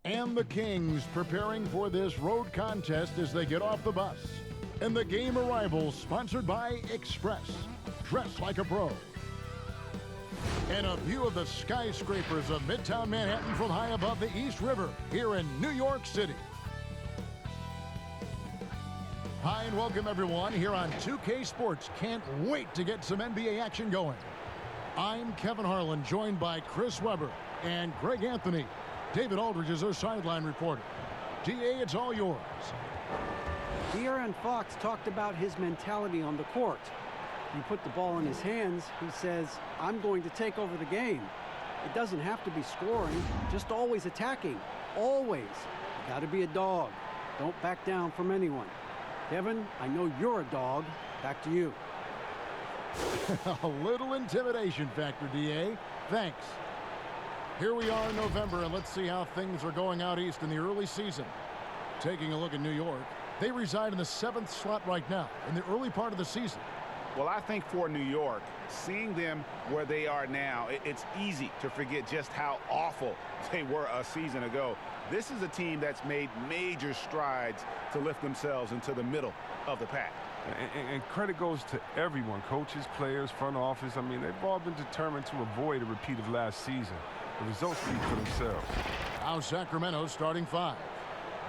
And the Kings preparing for this road contest as they get off the bus. And the game arrivals sponsored by Express. Dress like a pro. And a view of the skyscrapers of Midtown Manhattan from high above the East River here in New York City. Hi and welcome everyone here on 2K Sports. Can't wait to get some NBA action going. I'm Kevin Harlan, joined by Chris Webber and Greg Anthony. David Aldridge is our sideline reporter. DA, it's all yours. De'Aaron Fox talked about his mentality on the court. You put the ball in his hands, he says, I'm going to take over the game. It doesn't have to be scoring, just always attacking. Always. You got to be a dog. Don't back down from anyone. Kevin, I know you're a dog. Back to you. A little intimidation factor, DA. Thanks. Here we are in November, and let's see how things are going out east in the early season. Taking a look at New York, they reside in the 7th slot right now in the early part of the season. Well, I think for New York, seeing them where they are now, it's easy to forget just how awful they were a season ago. This is a team that's made major strides to lift themselves into the middle of the pack. And credit goes to everyone, coaches, players, front office. I mean, they've all been determined to avoid a repeat of last season. The results speak for themselves. Now Sacramento starting 5.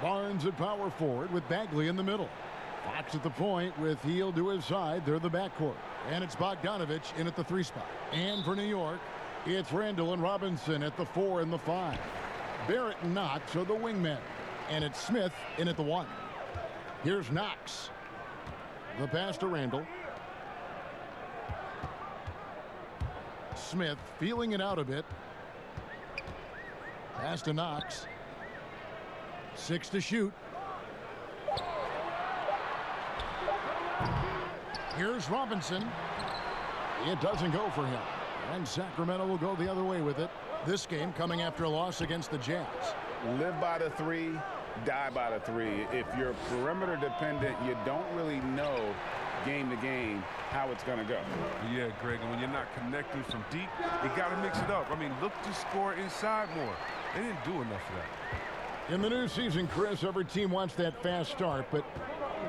Barnes at power forward with Bagley in the middle. Fox at the point with Heel to his side. They're the backcourt. And it's Bogdanovich in at the 3 spot. And for New York, it's Randall and Robinson at the 4 and the 5. Barrett and Knox are the wingmen. And it's Smith in at the 1. Here's Knox. The pass to Randall. Smith feeling it out a bit. Pass to Knox. 6 to shoot. Here's Robinson. It doesn't go for him. And Sacramento will go the other way with it. This game coming after a loss against the Jazz. Live by the 3, die by the 3. If you're perimeter dependent, you don't really know game to game how it's going to go. Yeah, Greg, and when you're not connecting from deep, you got to mix it up. I mean, look to score inside more. They didn't do enough of that. In the new season, Chris, every team wants that fast start, but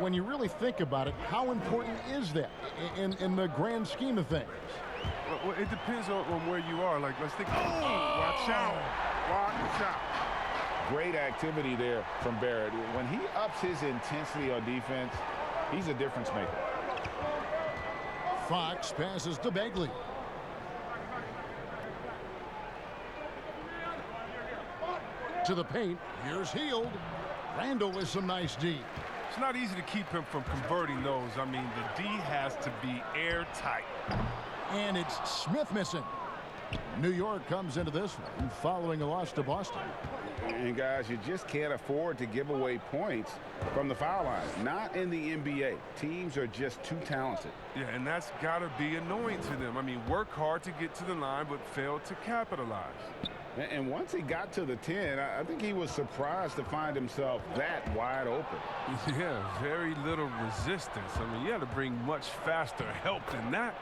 when you really think about it, how important is that in the grand scheme of things? Well, it depends on where you are. Like, let's think. Watch out. Watch out. Great activity there from Barrett. When he ups his intensity on defense, he's a difference maker. Fox passes to Bagley. To the paint. Here's Hield. Randall with some nice D. It's not easy to keep him from converting those. I mean, the D has to be airtight. And it's Smith missing. New York comes into this one following a loss to Boston. And guys, you just can't afford to give away points from the foul line. Not in the NBA. Teams are just too talented. Yeah, and that's got to be annoying to them. I mean, work hard to get to the line, but fail to capitalize. And once he got to the 10, I think he was surprised to find himself that wide open. Yeah, very little resistance. I mean, you had to bring much faster help than that.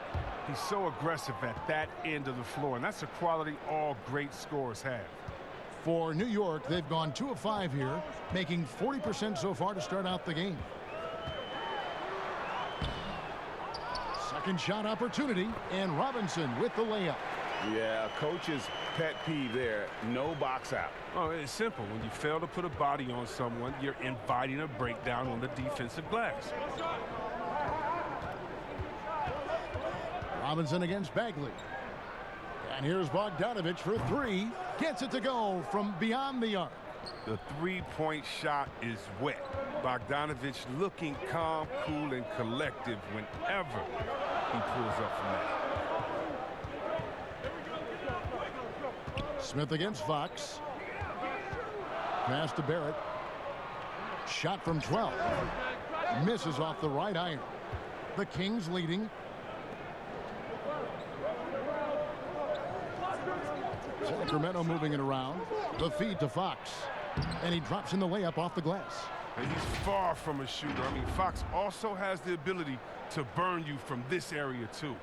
He's so aggressive at that end of the floor, and that's a quality all great scorers have. For New York, they've gone 2 of 5 here, making 40% so far to start out the game. Second shot opportunity, and Robinson with the layup. Yeah, coach's pet peeve there, no box out. Oh, it's simple. When you fail to put a body on someone, you're inviting a breakdown on the defensive glass. Robinson against Bagley. And here's Bogdanovich for 3. Gets it to go from beyond the arc. The three-point shot is wet. Bogdanovich looking calm, cool, and collective whenever he pulls up from that. Smith against Fox. Pass to Barrett. Shot from 12. Misses off the right iron. The Kings leading. Sacramento moving it around. The feed to Fox. And he drops in the layup off the glass. And he's far from a shooter. I mean, Fox also has the ability to burn you from this area, too.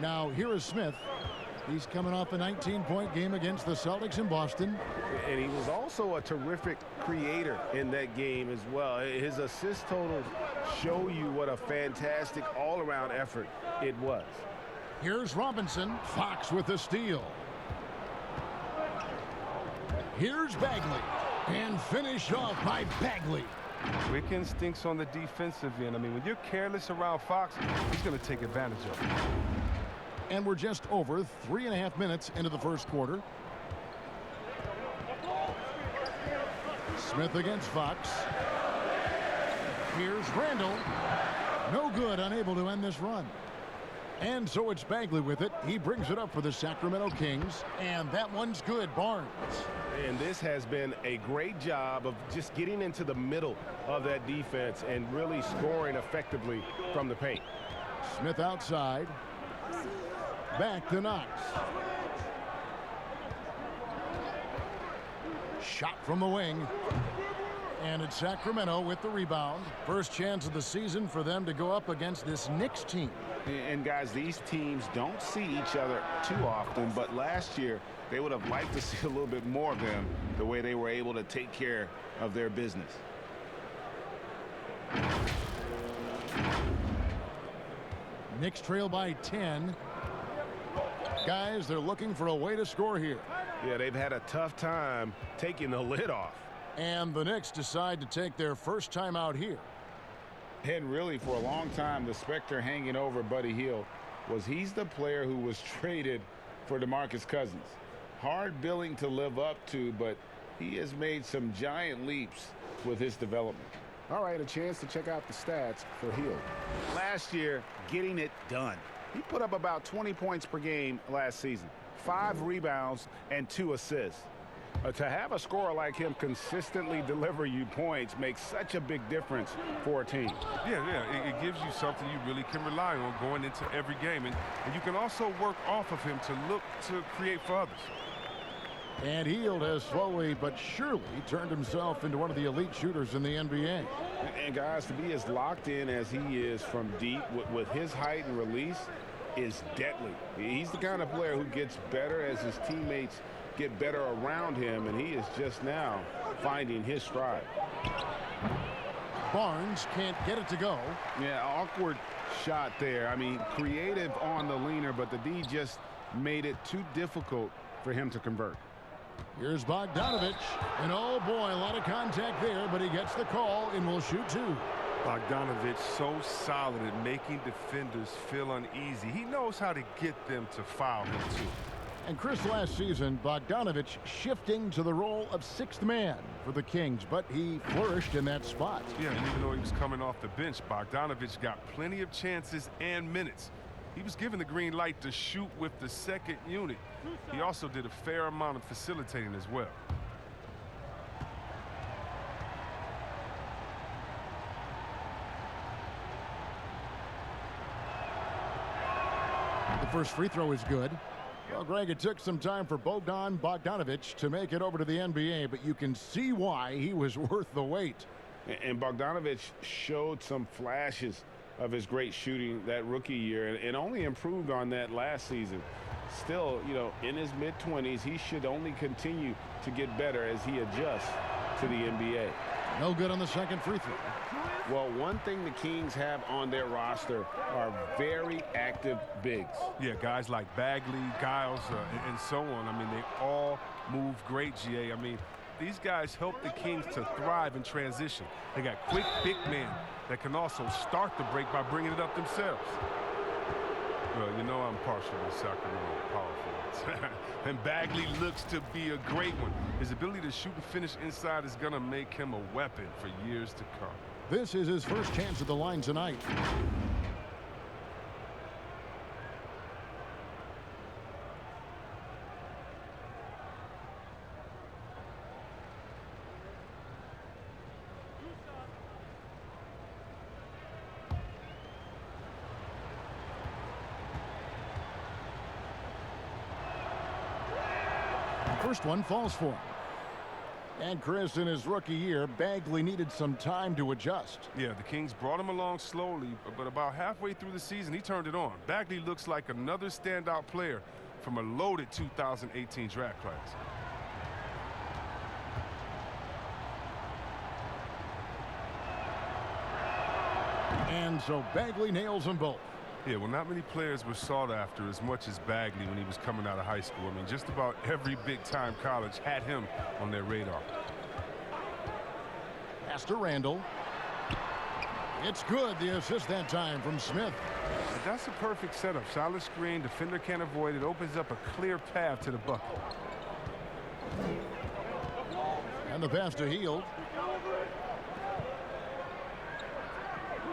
Now, here is Smith. He's coming off a 19-point game against the Celtics in Boston. And he was also a terrific creator in that game as well. His assist totals show you what a fantastic all-around effort it was. Here's Robinson. Fox with the steal. Here's Bagley. And finished off by Bagley. Quick instincts on the defensive end. I mean, when you're careless around Fox, he's going to take advantage of it. And we're just over 3.5 minutes into the first quarter. Smith against Fox. Here's Randall. No good, unable to end this run. And so it's Bagley with it. He brings it up for the Sacramento Kings. And that one's good, Barnes. And this has been a great job of just getting into the middle of that defense and really scoring effectively from the paint. Smith outside. Back to Knox. Shot from the wing. And it's Sacramento with the rebound. First chance of the season for them to go up against this Knicks team. And guys, these teams don't see each other too often, but last year they would have liked to see a little bit more of them, the way they were able to take care of their business. Knicks trail by 10. Guys, they're looking for a way to score here. Yeah, they've had a tough time taking the lid off. And the Knicks decide to take their first time out here. And really, for a long time, the specter hanging over Buddy Hield was he's the player who was traded for DeMarcus Cousins. Hard billing to live up to, but he has made some giant leaps with his development. All right, a chance to check out the stats for Hield. Last year, getting it done. He put up about 20 points per game last season, 5 rebounds and 2 assists. To have a scorer like him consistently deliver you points makes such a big difference for a team. Yeah, it gives you something you really can rely on going into every game. And you can also work off of him to look to create for others. And Hield has slowly but surely turned himself into one of the elite shooters in the NBA. And guys, to be as locked in as he is from deep with his height and release is deadly. He's the kind of player who gets better as his teammates get better around him, and he is just now finding his stride. Barnes can't get it to go. Yeah, awkward shot there. I mean, creative on the leaner, but the D just made it too difficult for him to convert. Here's Bogdanovich. And oh boy, a lot of contact there, but he gets the call and will shoot 2. Bogdanovich so solid at making defenders feel uneasy. He knows how to get them to foul him too. And Chris, last season, Bogdanovich shifting to the role of 6th man for the Kings, but he flourished in that spot. Yeah, and even though he was coming off the bench, Bogdanovich got plenty of chances and minutes. He was given the green light to shoot with the second unit. He also did a fair amount of facilitating as well. The first free throw is good. Well, Greg, it took some time for Bogdan Bogdanovich to make it over to the NBA, but you can see why he was worth the wait. And Bogdanovich showed some flashes of his great shooting that rookie year and only improved on that last season. Still, you know, in his mid-20s, he should only continue to get better as he adjusts to the NBA. No good on the second free throw. Well, one thing the Kings have on their roster are very active bigs. Yeah, guys like Bagley, Giles, and so on. I mean, they all move great, GA. I mean, these guys help the Kings to thrive in transition. They got quick big men that can also start the break by bringing it up themselves. Well, you know I'm partial to Sacramento power forwards. And Bagley looks to be a great one. His ability to shoot and finish inside is going to make him a weapon for years to come. This is his first chance at the line tonight. First one falls for him. And Chris, in his rookie year, Bagley needed some time to adjust. Yeah, the Kings brought him along slowly, but about halfway through the season, he turned it on. Bagley looks like another standout player from a loaded 2018 draft class. And so Bagley nails them both. Yeah, well, not many players were sought after as much as Bagley when he was coming out of high school. I mean, just about every big-time college had him on their radar. Pass to Randall. It's good. The assist that time from Smith. But that's a perfect setup. Solid screen. Defender can't avoid it. Opens up a clear path to the bucket. And the pass to Hield.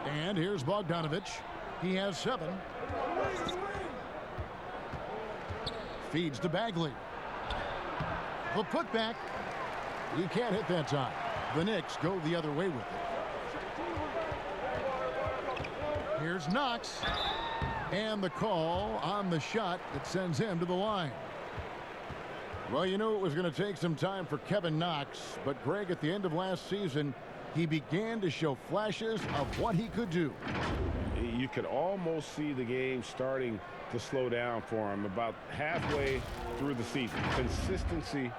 And here's Bogdanovich. He has 7. Feeds to Bagley. The putback. He can't hit that time. The Knicks go the other way with it. Here's Knox. And the call on the shot that sends him to the line. Well, you knew it was going to take some time for Kevin Knox, but Greg, at the end of last season, he began to show flashes of what he could do. You could almost see the game starting to slow down for him about halfway through the season. Consistency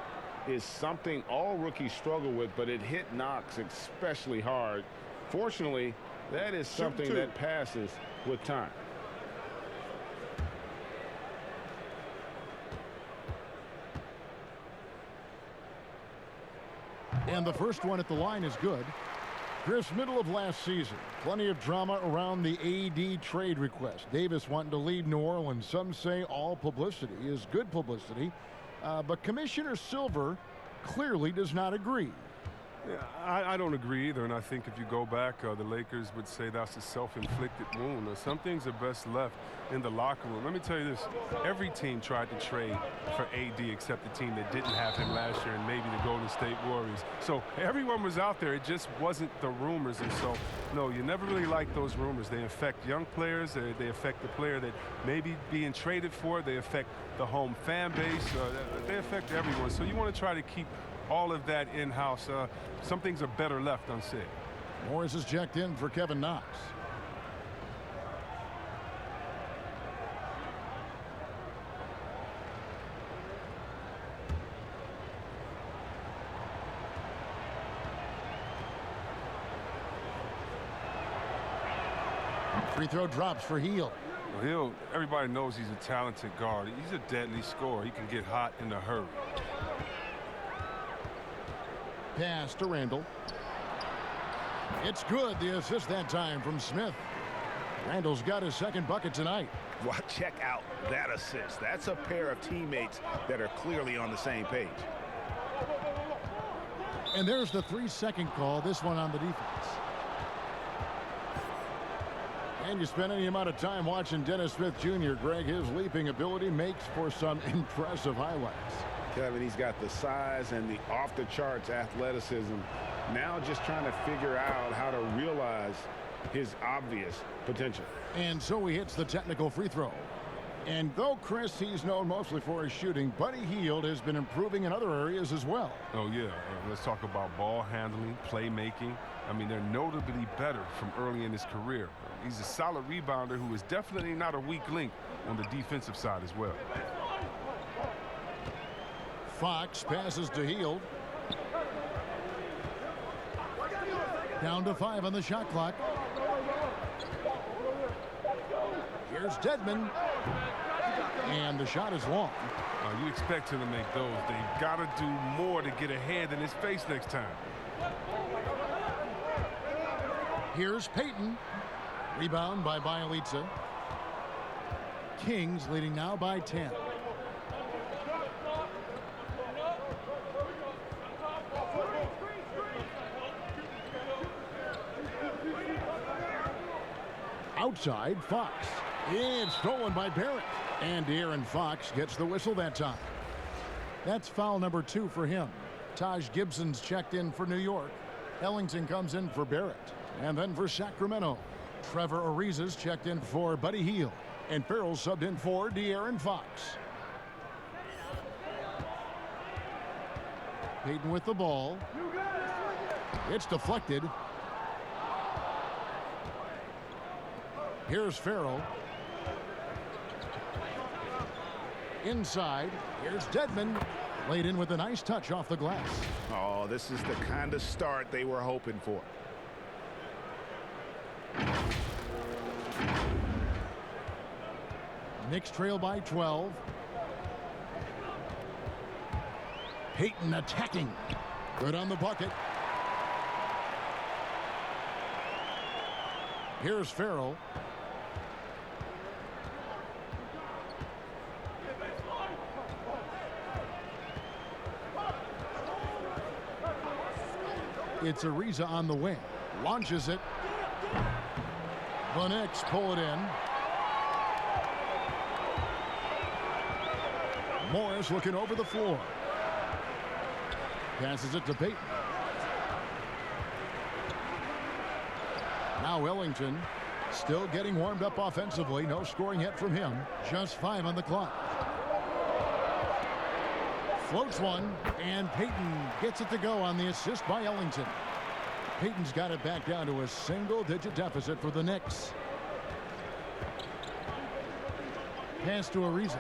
is something all rookies struggle with, but it hit Knox especially hard. Fortunately, that is something that passes with time. And the first one at the line is good. Chris, middle of last season, plenty of drama around the AD trade request. Davis wanting to leave New Orleans. Some say all publicity is good publicity, but Commissioner Silver clearly does not agree. Yeah, I don't agree either, and I think if you go back, the Lakers would say that's a self-inflicted wound. Some things are best left in the locker room. Let me tell you this. Every team tried to trade for AD except the team that didn't have him last year and maybe the Golden State Warriors. So everyone was out there. It just wasn't the rumors. And so, no, you never really like those rumors. They affect young players. They affect the player that may be being traded for. They affect the home fan base. They affect everyone. So you want to try to keep all of that in-house. Some things are better left unsaid. Morris is checked in for Kevin Knox. Free throw drops for Hield. Well, everybody knows he's a talented guard. He's a deadly scorer. He can get hot in a hurry. Pass to Randall. It's good. The assist that time from Smith. Randall's got his second bucket tonight. Well, check out that assist. That's a pair of teammates that are clearly on the same page. And there's the 3-second call, this one on the defense. And you spend any amount of time watching Dennis Smith Jr., Greg, his leaping ability makes for some impressive highlights. Kevin, he's got the size and the off-the-charts athleticism. Now just trying to figure out how to realize his obvious potential. And so he hits the technical free throw. And though, Chris, he's known mostly for his shooting, Buddy Hield has been improving in other areas as well. Oh, yeah. Let's talk about ball handling, playmaking. I mean, they're notably better from early in his career. He's a solid rebounder who is definitely not a weak link on the defensive side as well. Fox passes to Hield. Down to 5 on the shot clock. Here's Dedmon. And the shot is long. You expect him to make those. They've got to do more to get ahead in his face next time. Here's Payton. Rebound by Bielitsa. Kings leading now by 10. Outside, Fox. It's stolen by Barrett. And De'Aaron Fox gets the whistle that time. That's foul number 2 for him. Taj Gibson's checked in for New York. Ellington comes in for Barrett. And then for Sacramento, Trevor Ariza's checked in for Buddy Hield. And Farrell's subbed in for De'Aaron Fox. Payton with the ball. It's deflected. Here's Farrell. Inside, here's Dedmon. Laid in with a nice touch off the glass. Oh, this is the kind of start they were hoping for. Knicks trail by 12. Payton attacking. Good on the bucket. Here's Farrell. It's Ariza on the wing. Launches it. The Knicks pull it in. Morris looking over the floor. Passes it to Payton. Now Ellington still getting warmed up offensively. No scoring yet from him. Just 5 on the clock. Floats one, and Payton gets it to go on the assist by Ellington. Payton's got it back down to a single-digit deficit for the Knicks. Pass to Ariza.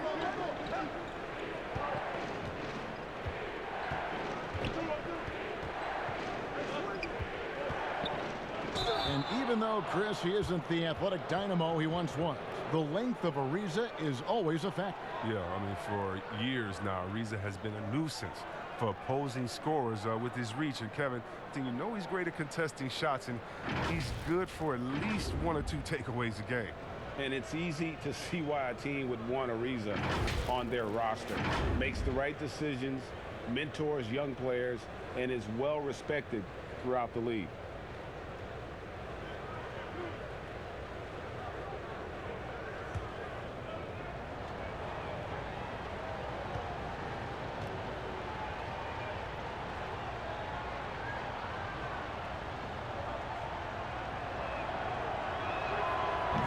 And even though, Chris, he isn't the athletic dynamo he once was, the length of Ariza is always a factor. Yeah, I mean, for years now, Ariza has been a nuisance for opposing scorers with his reach. And Kevin, you know he's great at contesting shots, and he's good for at least 1 or 2 takeaways a game. And it's easy to see why a team would want Ariza on their roster. Makes the right decisions, mentors young players, and is well respected throughout the league.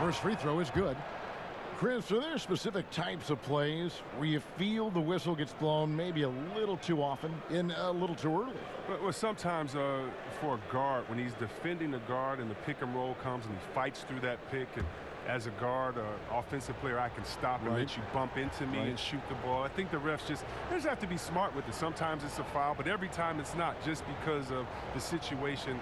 First free throw is good. Chris, are there specific types of plays where you feel the whistle gets blown maybe a little too often and a little too early? Well, sometimes for a guard, when he's defending the guard and the pick and roll comes and he fights through that pick, and as a guard, offensive player, I can stop and let you bump into me and shoot the ball. I think the refs they just have to be smart with it. Sometimes it's a foul, but every time it's not, just because of the situation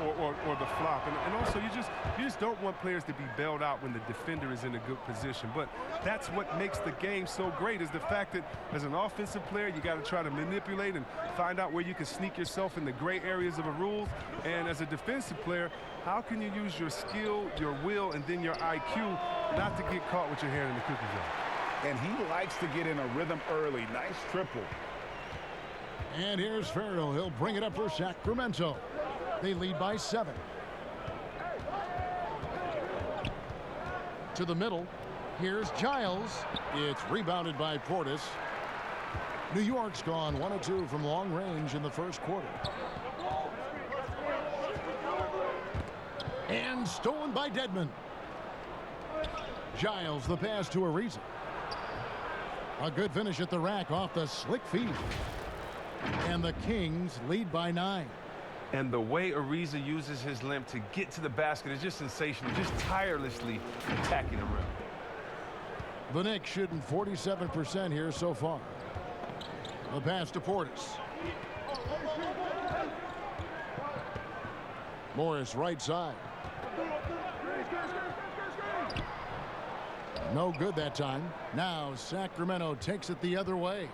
or the flop. And also, you just don't want players to be bailed out when the defender is in a good position. But that's what makes the game so great, is the fact that as an offensive player, you got to try to manipulate and find out where you can sneak yourself in the gray areas of the rules. And as a defensive player, how can you use your skill, your will, and then your IQ not to get caught with your hand in the cookie jar? And he likes to get in a rhythm early. Nice triple. And here's Farrell. He'll bring it up for Sacramento. They lead by 7. To the middle. Here's Giles. It's rebounded by Portis. New York's gone 1 of 2 from long range in the first quarter. And stolen by Dedmon. Giles, the pass to Ariza. A good finish at the rack off the slick feed. And the Kings lead by 9. And the way Ariza uses his limb to get to the basket is just sensational, just tirelessly attacking the rim. The Knicks shooting 47% here so far. The pass to Portis. Morris right side. No good that time. Now Sacramento takes it the other way.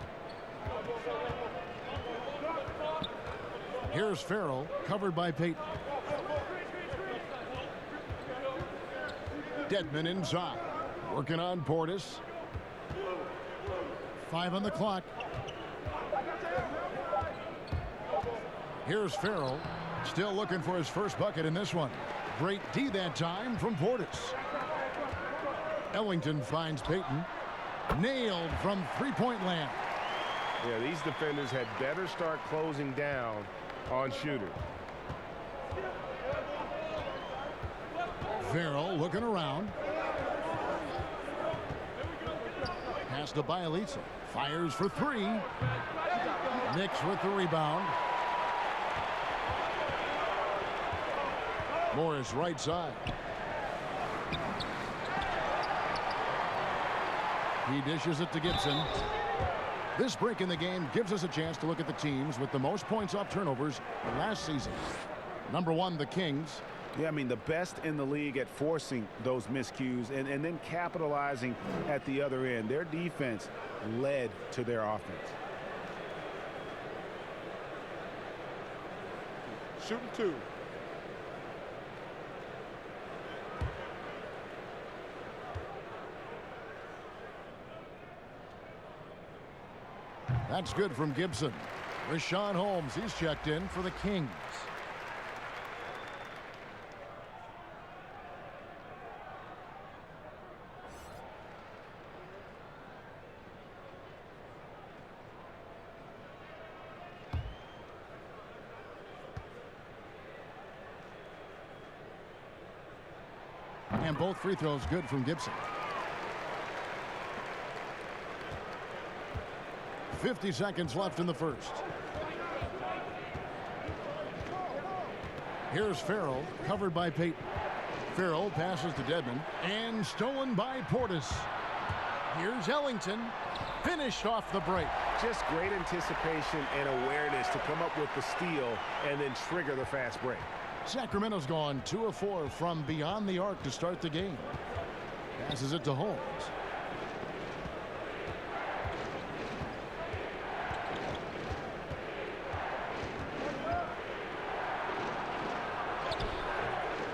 Here's Farrell, covered by Payton. Dedmon inside. Working on Portis. 5 on the clock. Here's Farrell. Still looking for his first bucket in this one. Great D that time from Portis. Ellington finds Payton. Nailed from three-point land. Yeah, these defenders had better start closing down on shooters. Farrell looking around. Pass to Bielitsa. Fires for 3. Knicks with the rebound. Morris right side. He dishes it to Gibson. This break in the game gives us a chance to look at the teams with the most points off turnovers last season. Number 1, the Kings. Yeah, I mean, the best in the league at forcing those miscues and then capitalizing at the other end. Their defense led to their offense. Shooting 2. That's good from Gibson. Rashawn Holmes, he's checked in for the Kings. And both free throws good from Gibson. 50 seconds left in the first. Here's Farrell, covered by Payton. Farrell passes to Dedmon, and stolen by Portis. Here's Ellington, finished off the break. Just great anticipation and awareness to come up with the steal and then trigger the fast break. Sacramento's gone 2 of 4 from beyond the arc to start the game. Passes it to Holmes.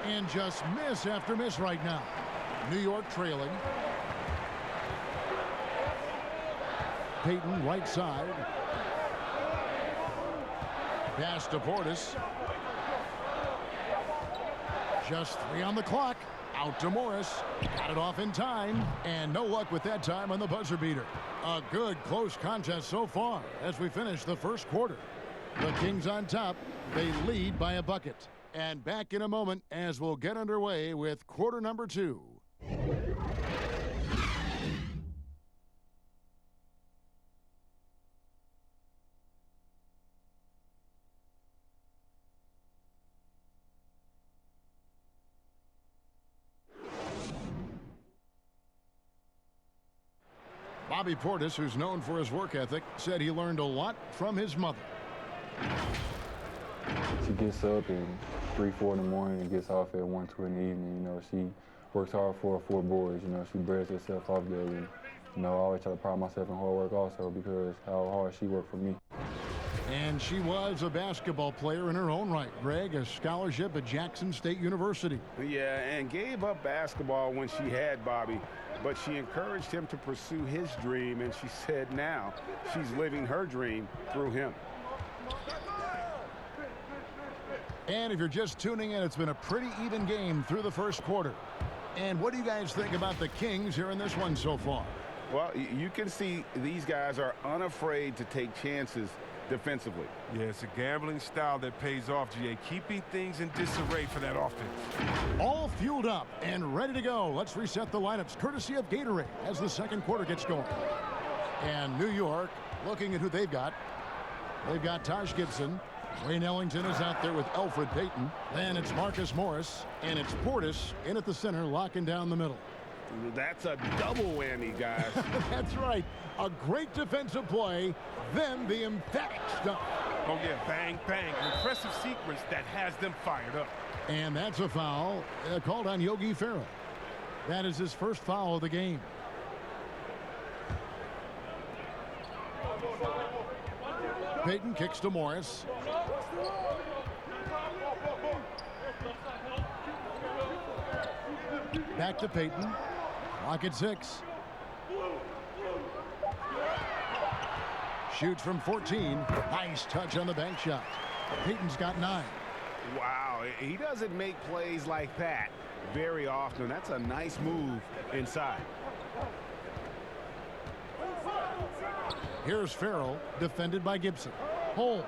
And just miss after miss right now. New York trailing. Payton right side. Pass to Portis. Just 3 on the clock. Out to Morris. Got it off in time. And no luck with that time on the buzzer beater. A good close contest so far as we finish the first quarter. The Kings on top. They lead by a bucket. And back in a moment as we'll get underway with quarter number 2. Bobby Portis, who's known for his work ethic, said he learned a lot from his mother. She gets up at 3, 4 in the morning and gets off at 1, 2 in the evening. You know, she works hard for her 4 boys. You know, she bears herself off daily. You know, I always try to pride myself in hard work also because how hard she worked for me. And she was a basketball player in her own right, Greg, a scholarship at Jackson State University. Yeah, and gave up basketball when she had Bobby, but she encouraged him to pursue his dream, and she said now she's living her dream through him. And if you're just tuning in, it's been a pretty even game through the first quarter. And what do you guys think about the Kings here in this one so far? Well, you can see these guys are unafraid to take chances defensively. Yeah, it's a gambling style that pays off, GA, keeping things in disarray for that offense. All fueled up and ready to go. Let's reset the lineups courtesy of Gatorade as the second quarter gets going. And New York looking at who they've got. They've got Taj Gibson. Wayne Ellington is out there with Elfrid Payton. Then it's Marcus Morris, and it's Portis in at the center, locking down the middle. That's a double whammy, guys. That's right. A great defensive play, then the emphatic stuff. Oh, yeah, bang, bang. An impressive sequence that has them fired up. And that's a foul called on Yogi Ferrell. That is his first foul of the game. Payton kicks to Morris. Back to Payton. Clock at 6. Shoots from 14. Nice touch on the bank shot. Payton's got 9. Wow, he doesn't make plays like that very often. That's a nice move inside. Here's Farrell, defended by Gibson. Holmes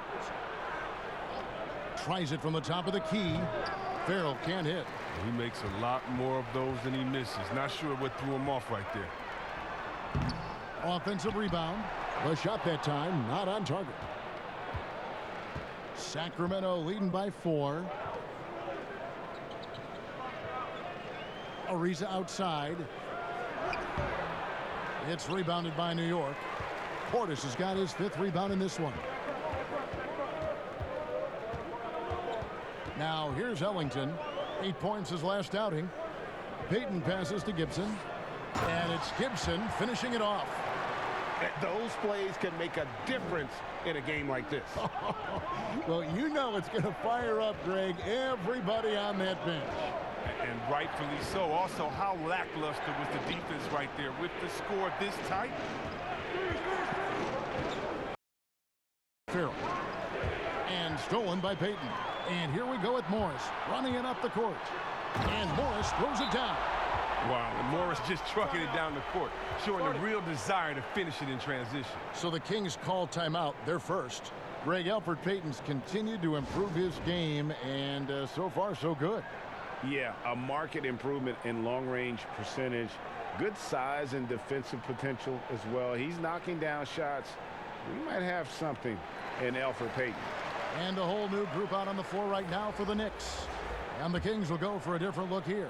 tries it from the top of the key. Farrell can't hit. He makes a lot more of those than he misses. Not sure what threw him off right there. Offensive rebound. The shot that time not on target. Sacramento leading by 4. Ariza outside. It's rebounded by New York. Portis has got his 5th rebound in this one. Now here's Ellington. 8 points his last outing. Payton passes to Gibson. And it's Gibson finishing it off. Those plays can make a difference in a game like this. Well, you know it's going to fire up, Greg, everybody on that bench. And rightfully so. Also, how lackluster was the defense right there with the score this tight? Farrell. And stolen by Payton. And here we go with Morris running it up the court. And Morris throws it down. Wow, and Morris just trucking it down the court, showing a real desire to finish it in transition. So the Kings call timeout, their first. Greg, Elfrid Payton's continued to improve his game, and so far so good. Yeah, a marked improvement in long-range percentage. Good size and defensive potential as well. He's knocking down shots. We might have something in Elfrid Payton. And a whole new group out on the floor right now for the Knicks. And the Kings will go for a different look here.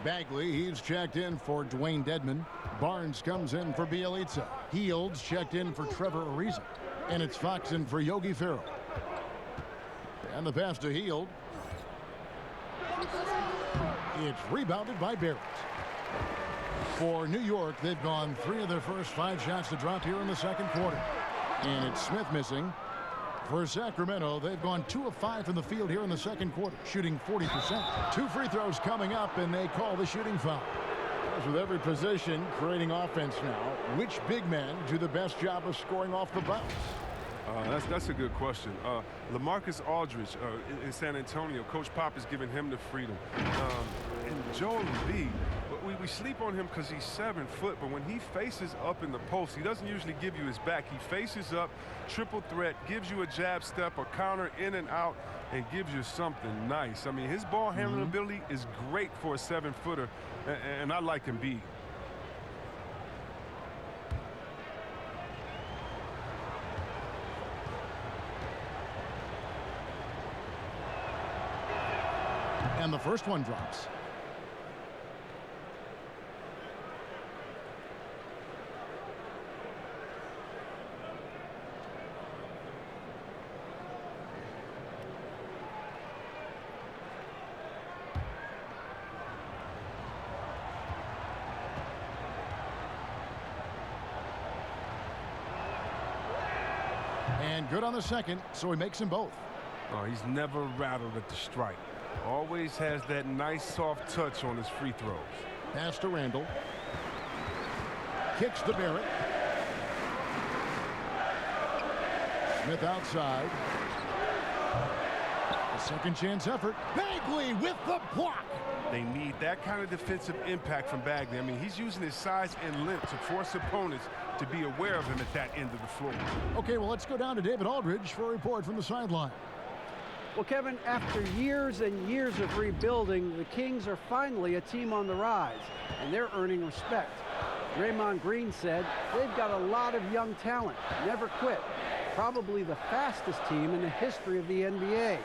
Bagley, he's checked in for Dwayne Dedmon. Barnes comes in for Bielitsa. Heald's checked in for Trevor Ariza. And it's Fox in for Yogi Ferrell. And the pass to Hield. It's rebounded by Barrett. For New York, they've gone 3 of their first 5 shots to drop here in the second quarter. And it's Smith missing. For Sacramento, they've gone 2 of 5 from the field here in the second quarter, shooting 40%. 2 free throws coming up, and they call the shooting foul. As with every position creating offense now, which big men do the best job of scoring off the bounce? That's a good question. LaMarcus Aldridge in San Antonio, Coach Pop is giving him the freedom. And Joel Embiid, we sleep on him because he's 7 foot, but when he faces up in the post, he doesn't usually give you his back. He faces up, triple threat, gives you a jab step, a counter in and out, and gives you something nice. I mean, his ball handling ability is great for a 7-footer, and I like Embiid. And the first one drops. And good on the second, so he makes them both. Oh, he's never rattled at the strike. Always has that nice soft touch on his free throws. Pass to Randall. Kicks to Barrett. Smith outside. A second chance effort. Bagley with the block. They need that kind of defensive impact from Bagley. I mean, he's using his size and length to force opponents to be aware of him at that end of the floor. Okay, well, let's go down to David Aldridge for a report from the sideline. Well, Kevin, after years and years of rebuilding, the Kings are finally a team on the rise, and they're earning respect. Draymond Green said they've got a lot of young talent, never quit, probably the fastest team in the history of the NBA.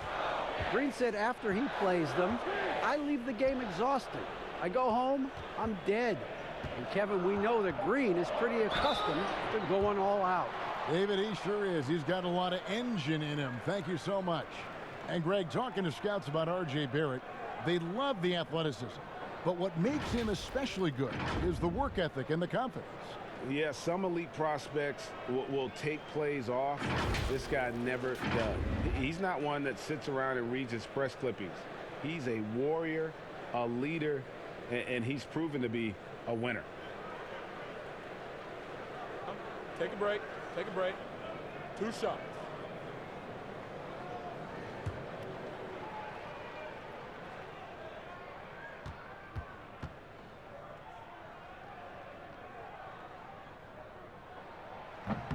Green said after he plays them, I leave the game exhausted. I go home, I'm dead. And Kevin, we know that Green is pretty accustomed to going all out. David, he sure is. He's got a lot of engine in him. Thank you so much. And Greg, talking to scouts about R.J. Barrett, they love the athleticism. But what makes him especially good is the work ethic and the confidence. Yeah, some elite prospects will take plays off. This guy never does. He's not one that sits around and reads his press clippings. He's a warrior, a leader, and he's proven to be a winner. Take a break. Take a break. 2 shots.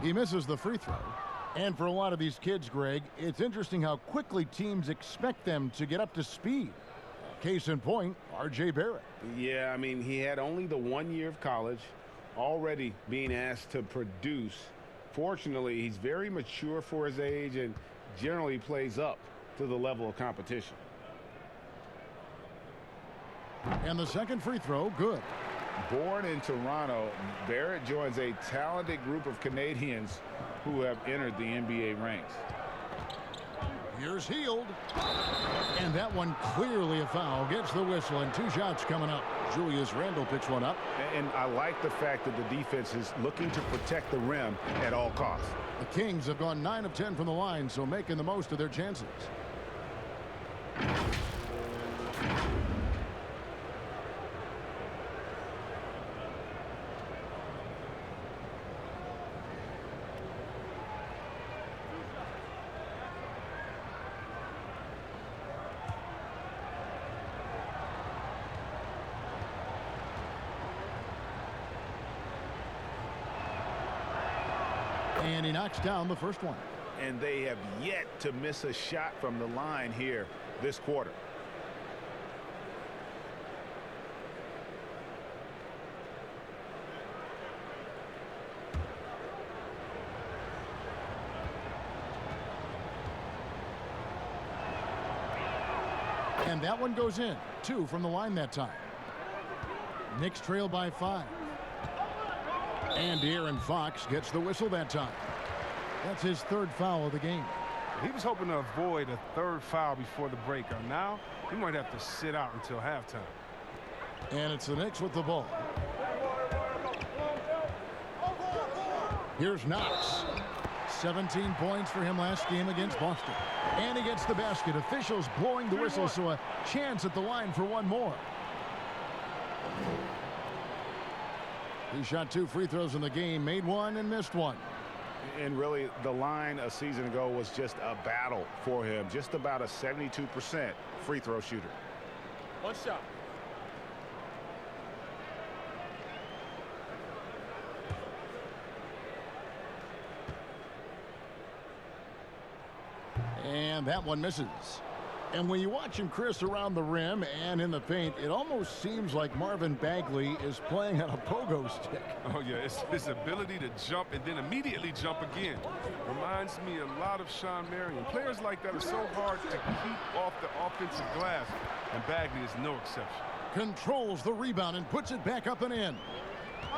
He misses the free throw. And for a lot of these kids, Greg, it's interesting how quickly teams expect them to get up to speed. Case in point, R.J. Barrett. Yeah, I mean, he had only the 1 year of college, already being asked to produce. Fortunately, he's very mature for his age and generally plays up to the level of competition. And the second free throw, good. Born in Toronto, Barrett joins a talented group of Canadians who have entered the NBA ranks. Here's Hield. And that one clearly a foul. Gets the whistle, and 2 shots coming up. Julius Randle picks one up. And I like the fact that the defense is looking to protect the rim at all costs. The Kings have gone 9 of 10 from the line, so making the most of their chances. And he knocks down the first one. And they have yet to miss a shot from the line here this quarter. And that one goes in. 2 from the line that time. Knicks trail by 5. And De'Aaron Fox gets the whistle that time. That's his 3rd foul of the game. He was hoping to avoid a 3rd foul before the break. Now he might have to sit out until halftime. And it's the Knicks with the ball. Here's Knox. 17 points for him last game against Boston. And he gets the basket. Officials blowing the whistle, so a chance at the line for one more. He shot 2 free throws in the game, made 1 and missed 1. And really, the line a season ago was just a battle for him. Just about a 72% free throw shooter. 1 shot. And that one misses. And when you watch him, Chris, around the rim and in the paint, it almost seems like Marvin Bagley is playing on a pogo stick. Oh, yeah, it's his ability to jump and then immediately jump again. Reminds me a lot of Sean Marion. Players like that are so hard to keep off the offensive glass, and Bagley is no exception. Controls the rebound and puts it back up and in.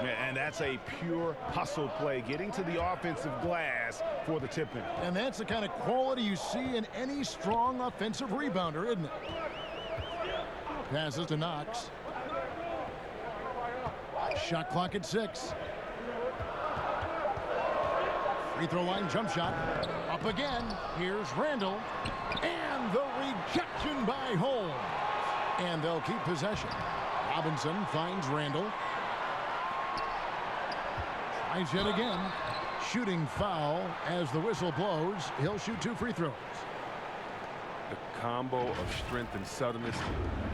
Yeah, and that's a pure hustle play, getting to the offensive glass for the tip-in. And that's the kind of quality you see in any strong offensive rebounder, isn't it? Passes to Knox. Shot clock at 6. Free throw line jump shot. Up again. Here's Randle. And the rejection by Holmes. And they'll keep possession. Robinson finds Randle. Tries yet again. Shooting foul as the whistle blows. He'll shoot 2 free throws. The combo of strength and suddenness.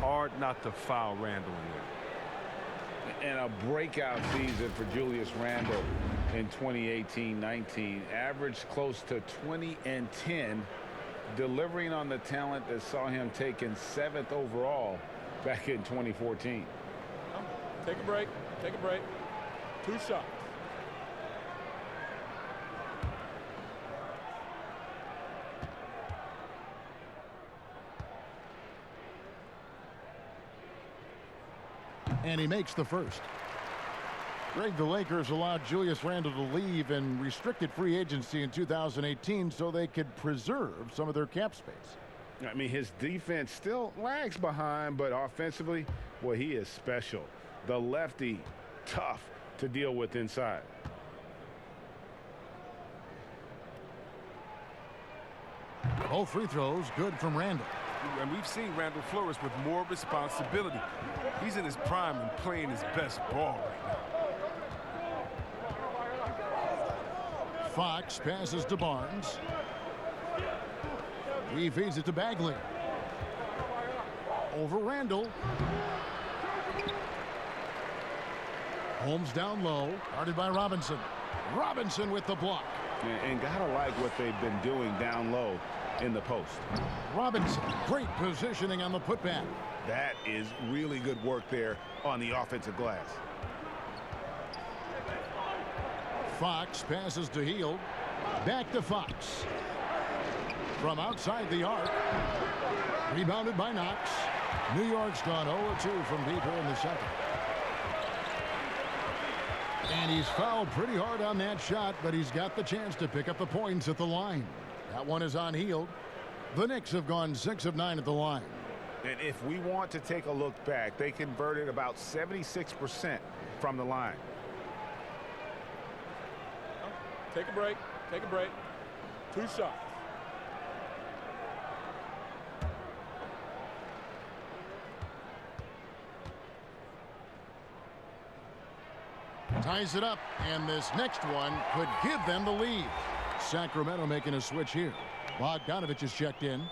Hard not to foul Randle in there. And a breakout season for Julius Randle in 2018-19. Averaged close to 20 and 10. Delivering on the talent that saw him taken 7th overall back in 2014. Take a break. Take a break. 2 shots. And he makes the first. Greg, the Lakers allowed Julius Randle to leave in restricted free agency in 2018 so they could preserve some of their cap space. I mean, his defense still lags behind, but offensively, well, he is special. The lefty, tough to deal with inside. Both free throws good from Randle. And we've seen Randle flourish with more responsibility. He's in his prime and playing his best ball right now. Fox passes to Barnes. He feeds it to Bagley. Over Randle. Holmes down low, guarded by Robinson. Robinson with the block. And gotta like what they've been doing down low in the post. Robinson, great positioning on the putback. That is really good work there on the offensive glass. Fox passes to Hield. Back to Fox. From outside the arc. Rebounded by Knox. New York's gone 0-2 from deep here in the second. And he's fouled pretty hard on that shot, but he's got the chance to pick up the points at the line. That one is unhealed. The Knicks have gone 6 of 9 at the line. And if we want to take a look back, they converted about 76% from the line. Take a break. Take a break. 2 shots. Ties it up, and this next one could give them the lead. Sacramento making a switch here. Bogdanovich is checked in.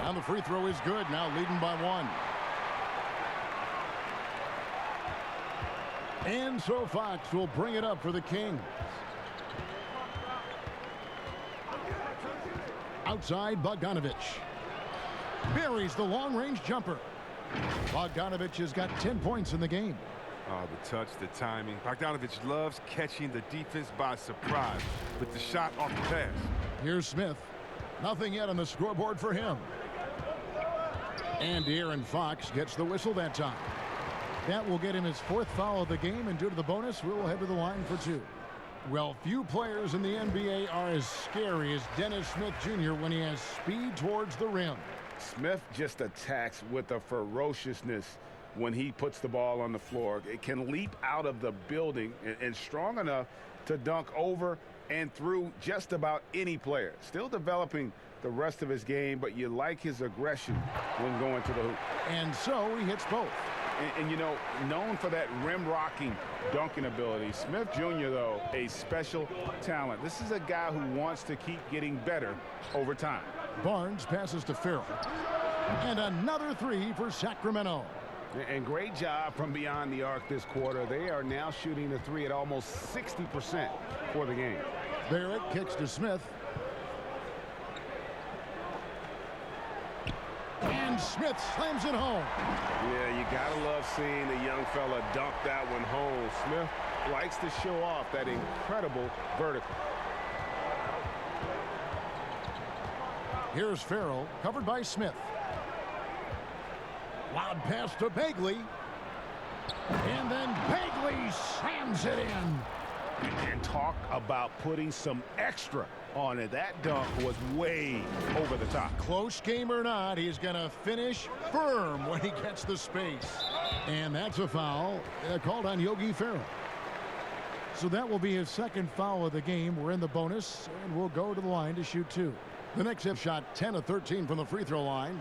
And the free throw is good, now leading by 1. And so Fox will bring it up for the Kings. Outside, Bogdanovich buries the long-range jumper. Bogdanovich has got 10 points in the game. Oh, the touch, the timing. Bogdanovich loves catching the defense by surprise with the shot off the pass. Here's Smith. Nothing yet on the scoreboard for him. And De'Aaron Fox gets the whistle that time. That will get him his 4th foul of the game, and due to the bonus, we'll head to the line for 2. Well, few players in the NBA are as scary as Dennis Smith Jr. when he has speed towards the rim. Smith just attacks with a ferociousness when he puts the ball on the floor. It can leap out of the building and strong enough to dunk over and through just about any player. Still developing the rest of his game, but you like his aggression when going to the hoop. And so he hits both. And you know, known for that rim-rocking dunking ability. Smith Jr., though, a special talent. This is a guy who wants to keep getting better over time. Barnes passes to Farrell. And another 3 for Sacramento. And great job from beyond the arc this quarter. They are now shooting the 3 at almost 60% for the game. Barrett kicks to Smith. And Smith slams it home. Yeah, you gotta love seeing the young fella dunk that one home. Smith likes to show off that incredible vertical. Here's Farrell, covered by Smith. Loud pass to Bagley. And then Bagley slams it in. And talk about putting some extra on it. That dunk was way over the top. Close game or not, he's going to finish firm when he gets the space. And that's a foul called on Yogi Ferrell. So that will be his 2nd foul of the game. We're in the bonus, and we'll go to the line to shoot 2. The Knicks have shot 10 of 13 from the free throw line.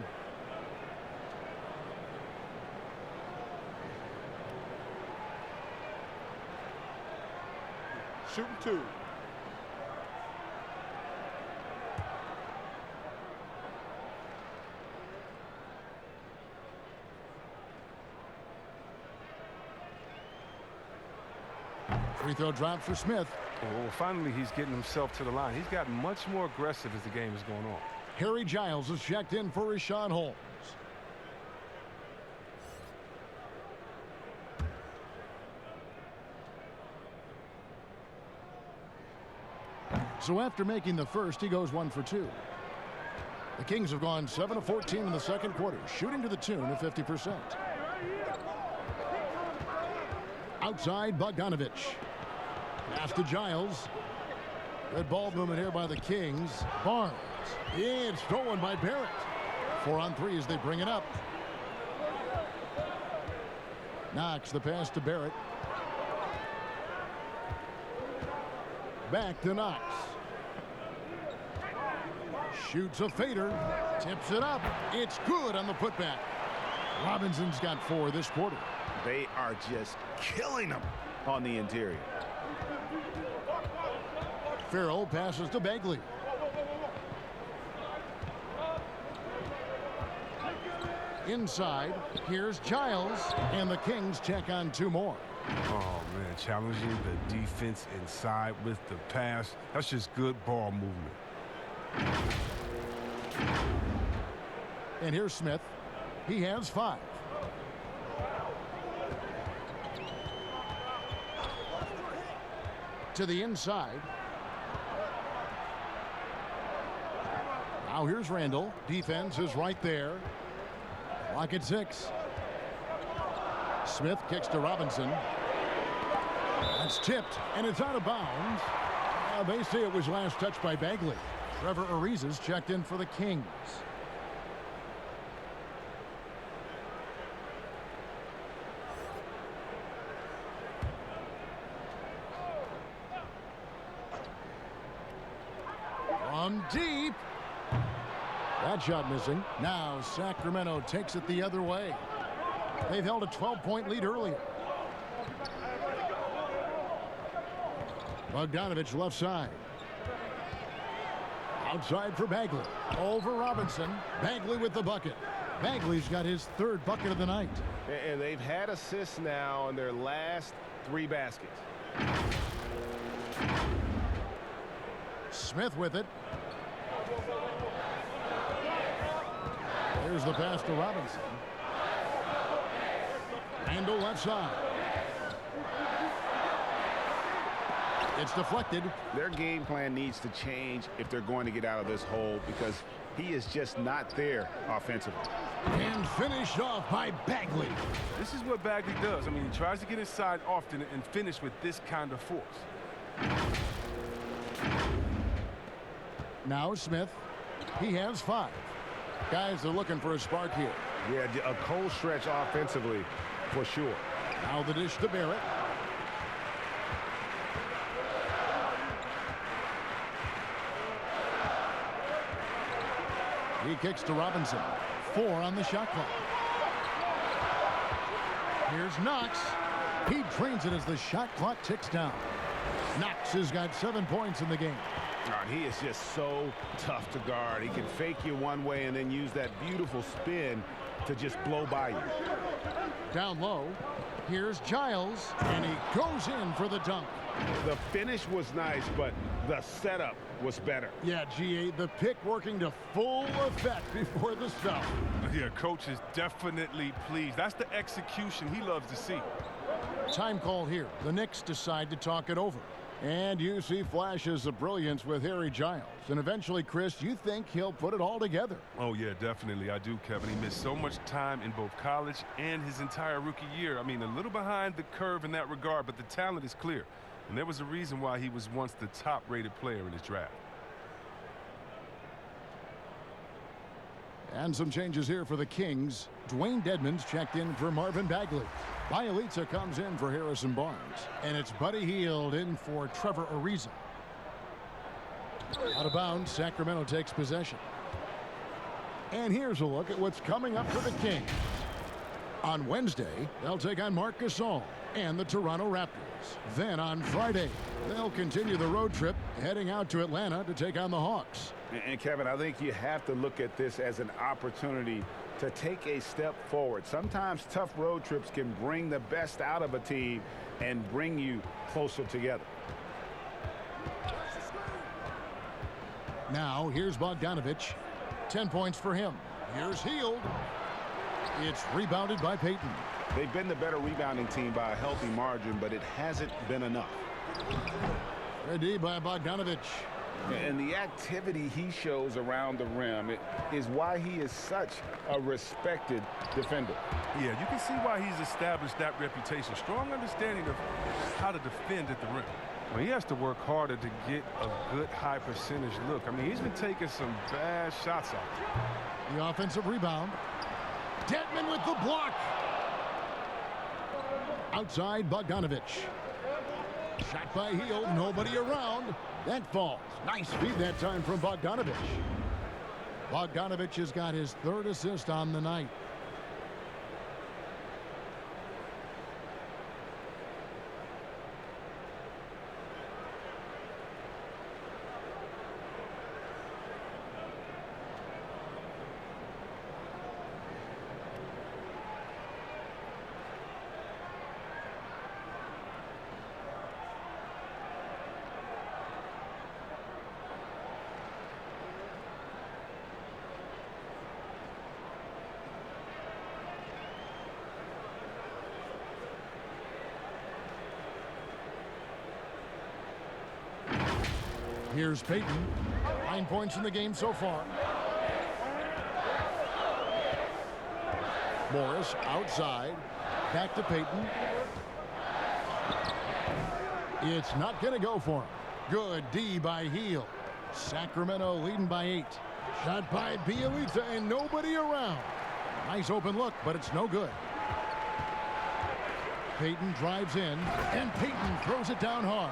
Shooting 2. Free throw drop for Smith. Well, finally, he's getting himself to the line. He's gotten much more aggressive as the game is going on. Harry Giles is checked in for Rashawn Holmes. So after making the first, he goes 1 for 2. The Kings have gone 7 of 14 in the 2nd quarter, shooting to the tune of 50%. Outside, Bogdanovich. Pass to Giles. Good ball movement here by the Kings. Barnes. It's stolen by Barrett. 4 on 3 as they bring it up. Knox the pass to Barrett. Back to Knox. Shoots a fader. Tips it up. It's good on the putback. Robinson's got 4 this quarter. They are just killing them on the interior. Farrell passes to Bagley. Inside, here's Giles, and the Kings check on 2 more. Oh, man, challenging the defense inside with the pass. That's just good ball movement. And here's Smith. He has 5. To the inside. Now here's Randall. Defense is right there. Clock at 6. Smith kicks to Robinson. That's tipped, and it's out of bounds. They say it was last touched by Bagley. Trevor Ariza's checked in for the Kings. From deep. That shot missing. Now Sacramento takes it the other way. They've held a 12-point lead earlier. Bogdanovich left side. Outside for Bagley. Over Robinson. Bagley with the bucket. Bagley's got his 3rd bucket of the night. And they've had assists now on their last 3 baskets. Smith with it. Here's the pass to Robinson. Randall left side. It's deflected. Their game plan needs to change if they're going to get out of this hole because he is just not there offensively. And finished off by Bagley. This is what Bagley does. I mean, he tries to get inside often and finish with this kind of force. Now Smith. He has 5. Guys are looking for a spark here. Yeah, a cold stretch offensively for sure. Now the dish to Barrett. He kicks to Robinson. 4 on the shot clock. Here's Knox. He drains it as the shot clock ticks down. Knox has got 7 points in the game. He is just so tough to guard. He can fake you one way and then use that beautiful spin to just blow by you. Down low. Here's Giles. And he goes in for the dunk. The finish was nice, but the setup was better. Yeah, GA, the pick working to full effect before the stop. Yeah, coach is definitely pleased. That's the execution he loves to see. Time call here. The Knicks decide to talk it over. And you see flashes of brilliance with Harry Giles. And eventually, Chris, you think he'll put it all together. Oh, yeah, definitely. I do, Kevin. He missed so much time in both college and his entire rookie year. I mean, a little behind the curve in that regard, but the talent is clear. And there was a reason why he was once the top-rated player in his draft. And some changes here for the Kings. Dwayne Dedmon's checked in for Marvin Bagley. Bielitsa comes in for Harrison Barnes. And it's Buddy Hield in for Trevor Ariza. Out of bounds, Sacramento takes possession. And here's a look at what's coming up for the Kings. On Wednesday, they'll take on Marc Gasol and the Toronto Raptors. Then on Friday, they'll continue the road trip, heading out to Atlanta to take on the Hawks. And Kevin, I think you have to look at this as an opportunity to take a step forward. Sometimes tough road trips can bring the best out of a team and bring you closer together. Now, here's Bogdanovich. 10 points for him. Here's Hield. It's rebounded by Payton. They've been the better rebounding team by a healthy margin, but it hasn't been enough. Ready by Bogdanovich. And the activity he shows around the rim is why he is such a respected defender. Yeah, you can see why he's established that reputation. Strong understanding of how to defend at the rim. Well, he has to work harder to get a good high percentage look. I mean, he's been taking some bad shots out there. The offensive rebound. Dedmon with the block. Outside Bogdanovich. Shot by Hield. Nobody around. That falls. Nice feed that time from Bogdanovich. Bogdanovich has got his 3rd assist on the night. Here's Payton. 9 points in the game so far. Morris outside. Back to Payton. It's not going to go for him. Good D by Heel. Sacramento leading by 8. Shot by Bielitsa and nobody around. Nice open look, but it's no good. Payton drives in, and Payton throws it down hard.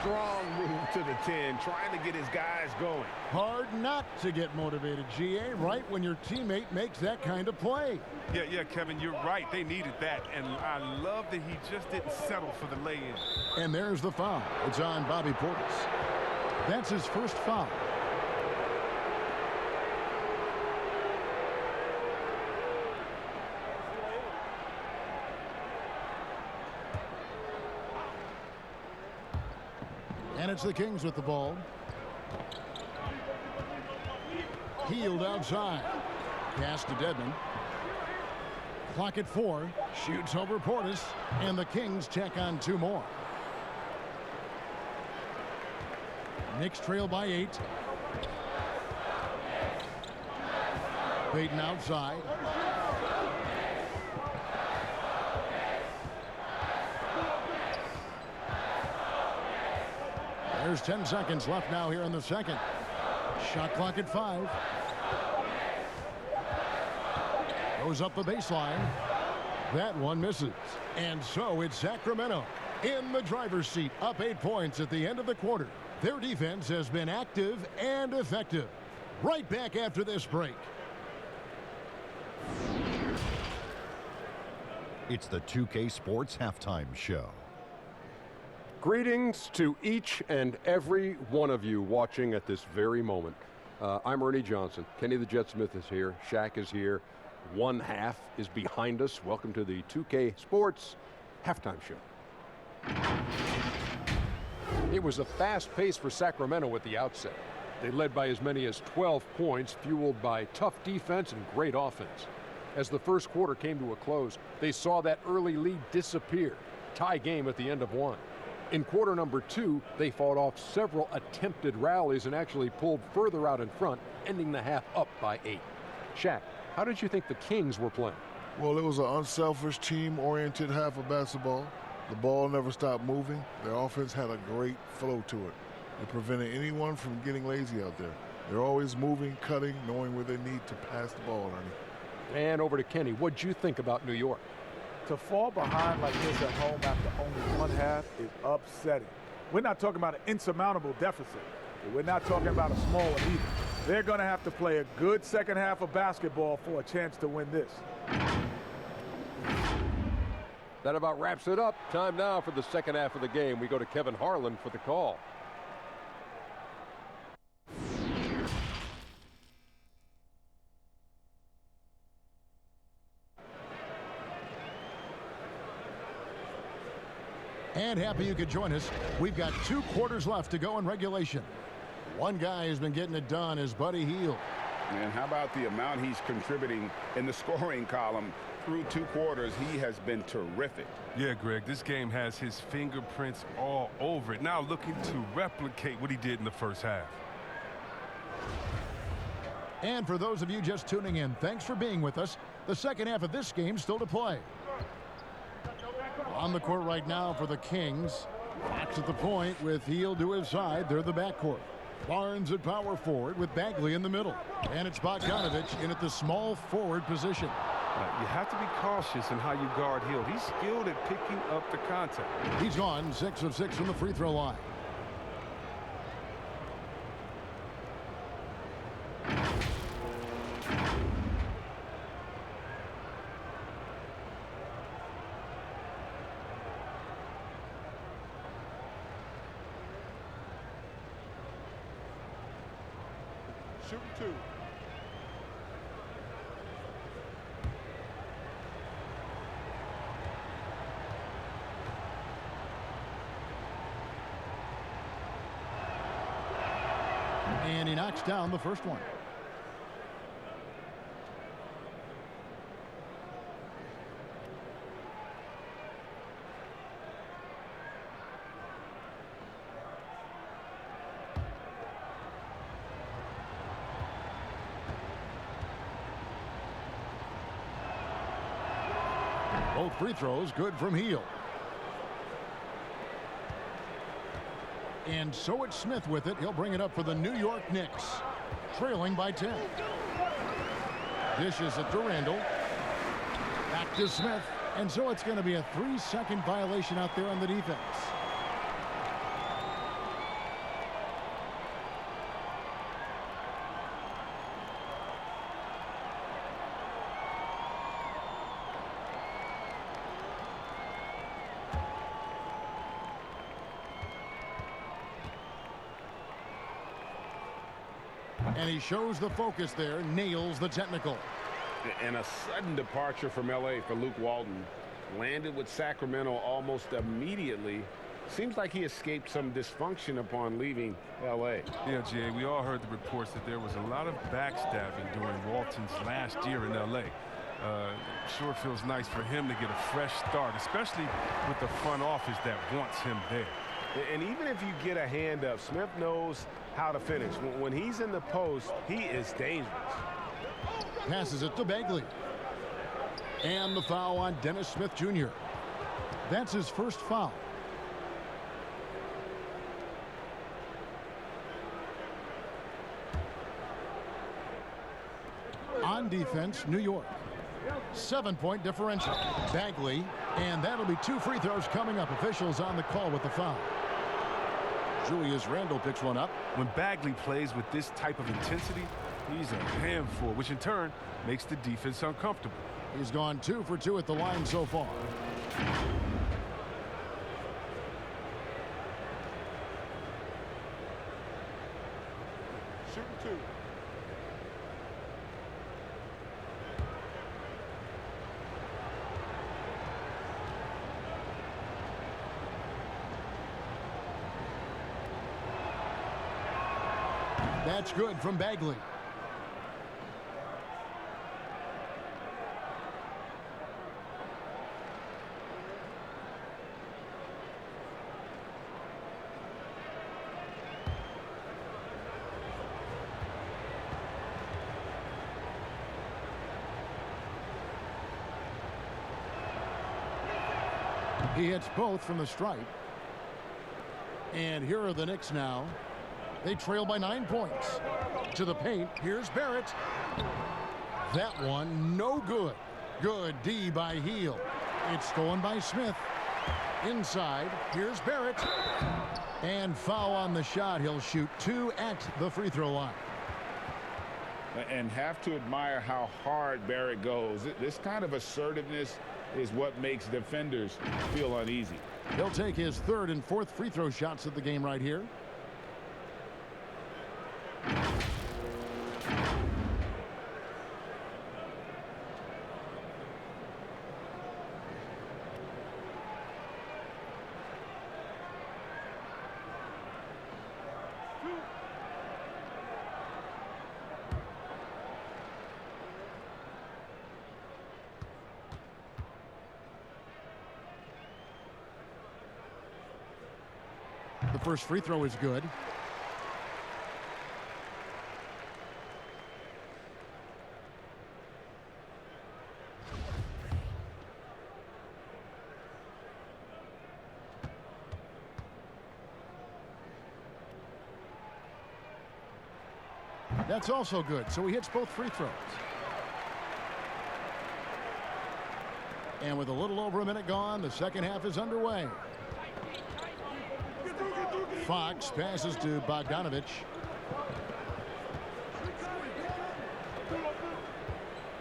Strong move to the 10, trying to get his guys going. Hard not to get motivated, GA, right when your teammate makes that kind of play. Yeah, Kevin, you're right. They needed that, and I love that he just didn't settle for the lay-in. And there's the foul. It's on Bobby Portis. That's his first foul. And it's the Kings with the ball. Healed outside. Pass to Dedmon. Clock at 4. Shoots over Portis. And the Kings check on 2 more. Knicks trail by 8. Payton outside. There's 10 seconds left now here in the second. Shot clock at 5. Goes up the baseline. That one misses. And so it's Sacramento in the driver's seat, up 8 points at the end of the quarter. Their defense has been active and effective. Right back after this break. It's the 2K Sports Halftime Show. Greetings to each and every one of you watching at this very moment. I'm Ernie Johnson. Kenny the Jet Smith is here. Shaq is here. One half is behind us. Welcome to the 2K Sports Halftime Show. It was a fast pace for Sacramento at the outset. They led by as many as 12 points, fueled by tough defense and great offense. As the first quarter came to a close, they saw that early lead disappear. Tie game at the end of 1. In quarter number 2, they fought off several attempted rallies and actually pulled further out in front, ending the half up by 8. Shaq, how did you think the Kings were playing? Well, it was an unselfish, team-oriented half of basketball. The ball never stopped moving. Their offense had a great flow to it. It prevented anyone from getting lazy out there. They're always moving, cutting, knowing where they need to pass the ball, Ernie. And over to Kenny. What'd you think about New York? To fall behind like this at home after only one half is upsetting. We're not talking about an insurmountable deficit. We're not talking about a small one either. They're going to have to play a good second half of basketball for a chance to win this. That about wraps it up. Time now for the second half of the game. We go to Kevin Harlan for the call. And happy you could join us. We've got 2 quarters left to go in regulation. One guy who's been getting it done is Buddy Hield. And how about the amount he's contributing in the scoring column through 2 quarters? He has been terrific. Yeah, Greg, this game has his fingerprints all over it. Now looking to replicate what he did in the first half. And for those of you just tuning in, thanks for being with us. The second half of this game still to play. On the court right now for the Kings. Fox at the point with Hield to his side. They're the backcourt. Barnes at power forward with Bagley in the middle. And it's Bogdanovich in at the small forward position. You have to be cautious in how you guard Hield. He's skilled at picking up the contact. He's gone 6 of 6 from the free throw line. Shooting 2. And he knocks down the first one. Both free throws good from Heel. And so it's Smith with it. He'll bring it up for the New York Knicks, trailing by 10. Dishes it to Randall. Back to Smith. And so it's going to be a 3-second violation out there on the defense. And he shows the focus there, nails the technical. And a sudden departure from L.A. for Luke Walton. Landed with Sacramento almost immediately. Seems like he escaped some dysfunction upon leaving L.A. Yeah, Jay, we all heard the reports that there was a lot of backstabbing during Walton's last year in L.A. Sure feels nice for him to get a fresh start, especially with the front office that wants him there. And even if you get a hand up, Smith knows how to finish. When he's in the post, he is dangerous. Passes it to Bagley. And the foul on Dennis Smith Jr. That's his first foul. On defense, New York. 7-point differential. Bagley, and that'll be 2 free throws coming up. Officials on the call with the foul. Julius Randle picks one up. When Bagley plays with this type of intensity, he's a handful, which in turn makes the defense uncomfortable. He's gone 2 for 2 at the line so far. Shooting 2. That's good from Bagley. He hits both from the stripe. And here are the Knicks now. They trail by 9 points. To the paint, here's Barrett. That one, no good. Good D by Heel. It's stolen by Smith. Inside, here's Barrett. And foul on the shot. He'll shoot 2 at the free throw line. And have to admire how hard Barrett goes. This kind of assertiveness is what makes defenders feel uneasy. He'll take his 3rd and 4th free throw shots of the game right here. The first free throw is good. That's also good, so he hits both free throws. And with a little over a minute gone, the second half is underway. Fox passes to Bogdanovich.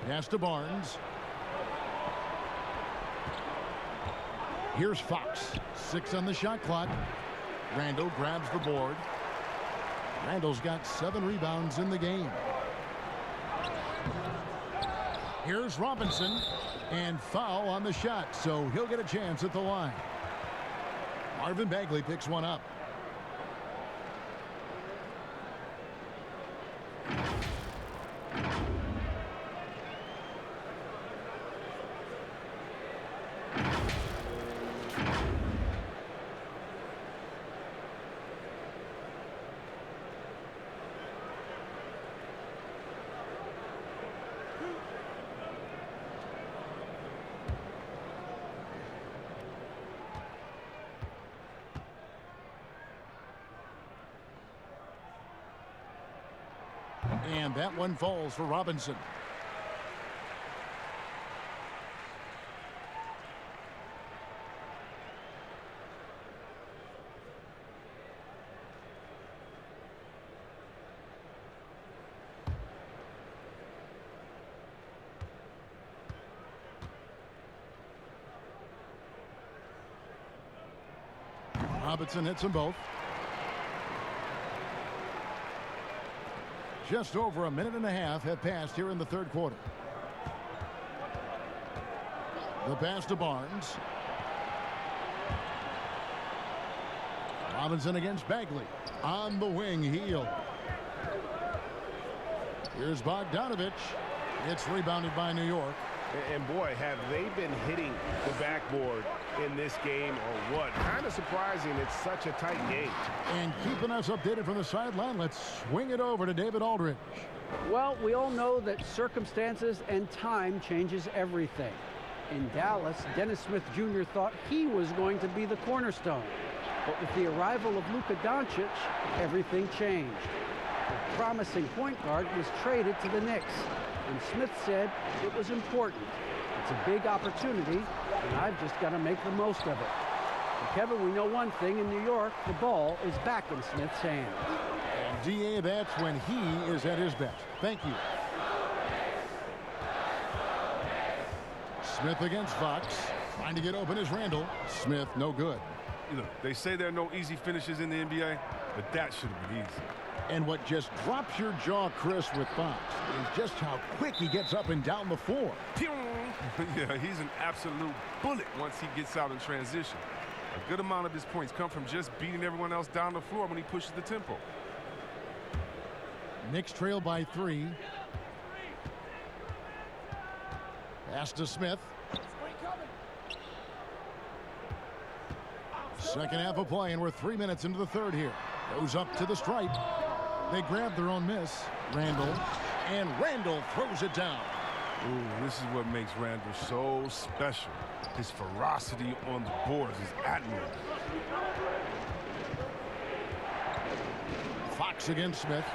Pass to Barnes. Here's Fox. 6 on the shot clock. Randall grabs the board. Randall's got 7 rebounds in the game. Here's Robinson. And foul on the shot, so he'll get a chance at the line. Marvin Bagley picks one up. And that one falls for Robinson. Robinson hits them both. Just over a minute and a half have passed here in the third quarter. The pass to Barnes. Robinson against Bagley. On the wing, Heel. Here's Bogdanovich. It's rebounded by New York. And boy, have they been hitting the backboard in this game or what? Kind of surprising it's such a tight game. And keeping us updated from the sideline, let's swing it over to David Aldridge. Well, we all know that circumstances and time changes everything. In Dallas, Dennis Smith Jr. thought he was going to be the cornerstone. But with the arrival of Luka Doncic, everything changed. A promising point guard was traded to the Knicks. And Smith said it was important. It's a big opportunity, and I've just got to make the most of it. And Kevin, we know one thing in New York, the ball is back in Smith's hands. And DA, that's when he is at his best. Thank you. Smith against Fox. Trying to get open is Randall. Smith, no good. You know, they say there are no easy finishes in the NBA, but that should have been easy. And what just drops your jaw, Chris, with Fox is just how quick he gets up and down the floor. Yeah, he's an absolute bullet once he gets out in transition. A good amount of his points come from just beating everyone else down the floor when he pushes the tempo. Knicks trail by 3. Pass to Smith. Second half of play, and we're 3 minutes into the third here. Goes up to the stripe. They grab their own miss. Randall. And Randall throws it down. Ooh, this is what makes Randall so special. His ferocity on the boards is admirable. Fox against Smith.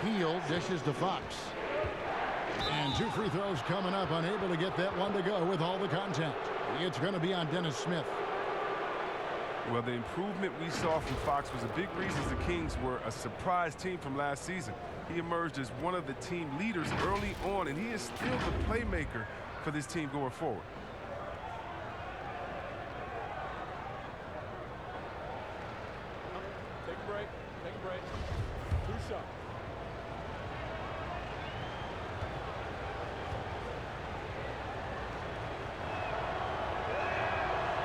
Heel dishes to Fox. And 2 free throws coming up, unable to get that one to go with all the contact. It's going to be on Dennis Smith. Well, the improvement we saw from Fox was a big reason the Kings were a surprise team from last season. He emerged as one of the team leaders early on, and he is still the playmaker for this team going forward. Take a break. Take a break. 2 shots.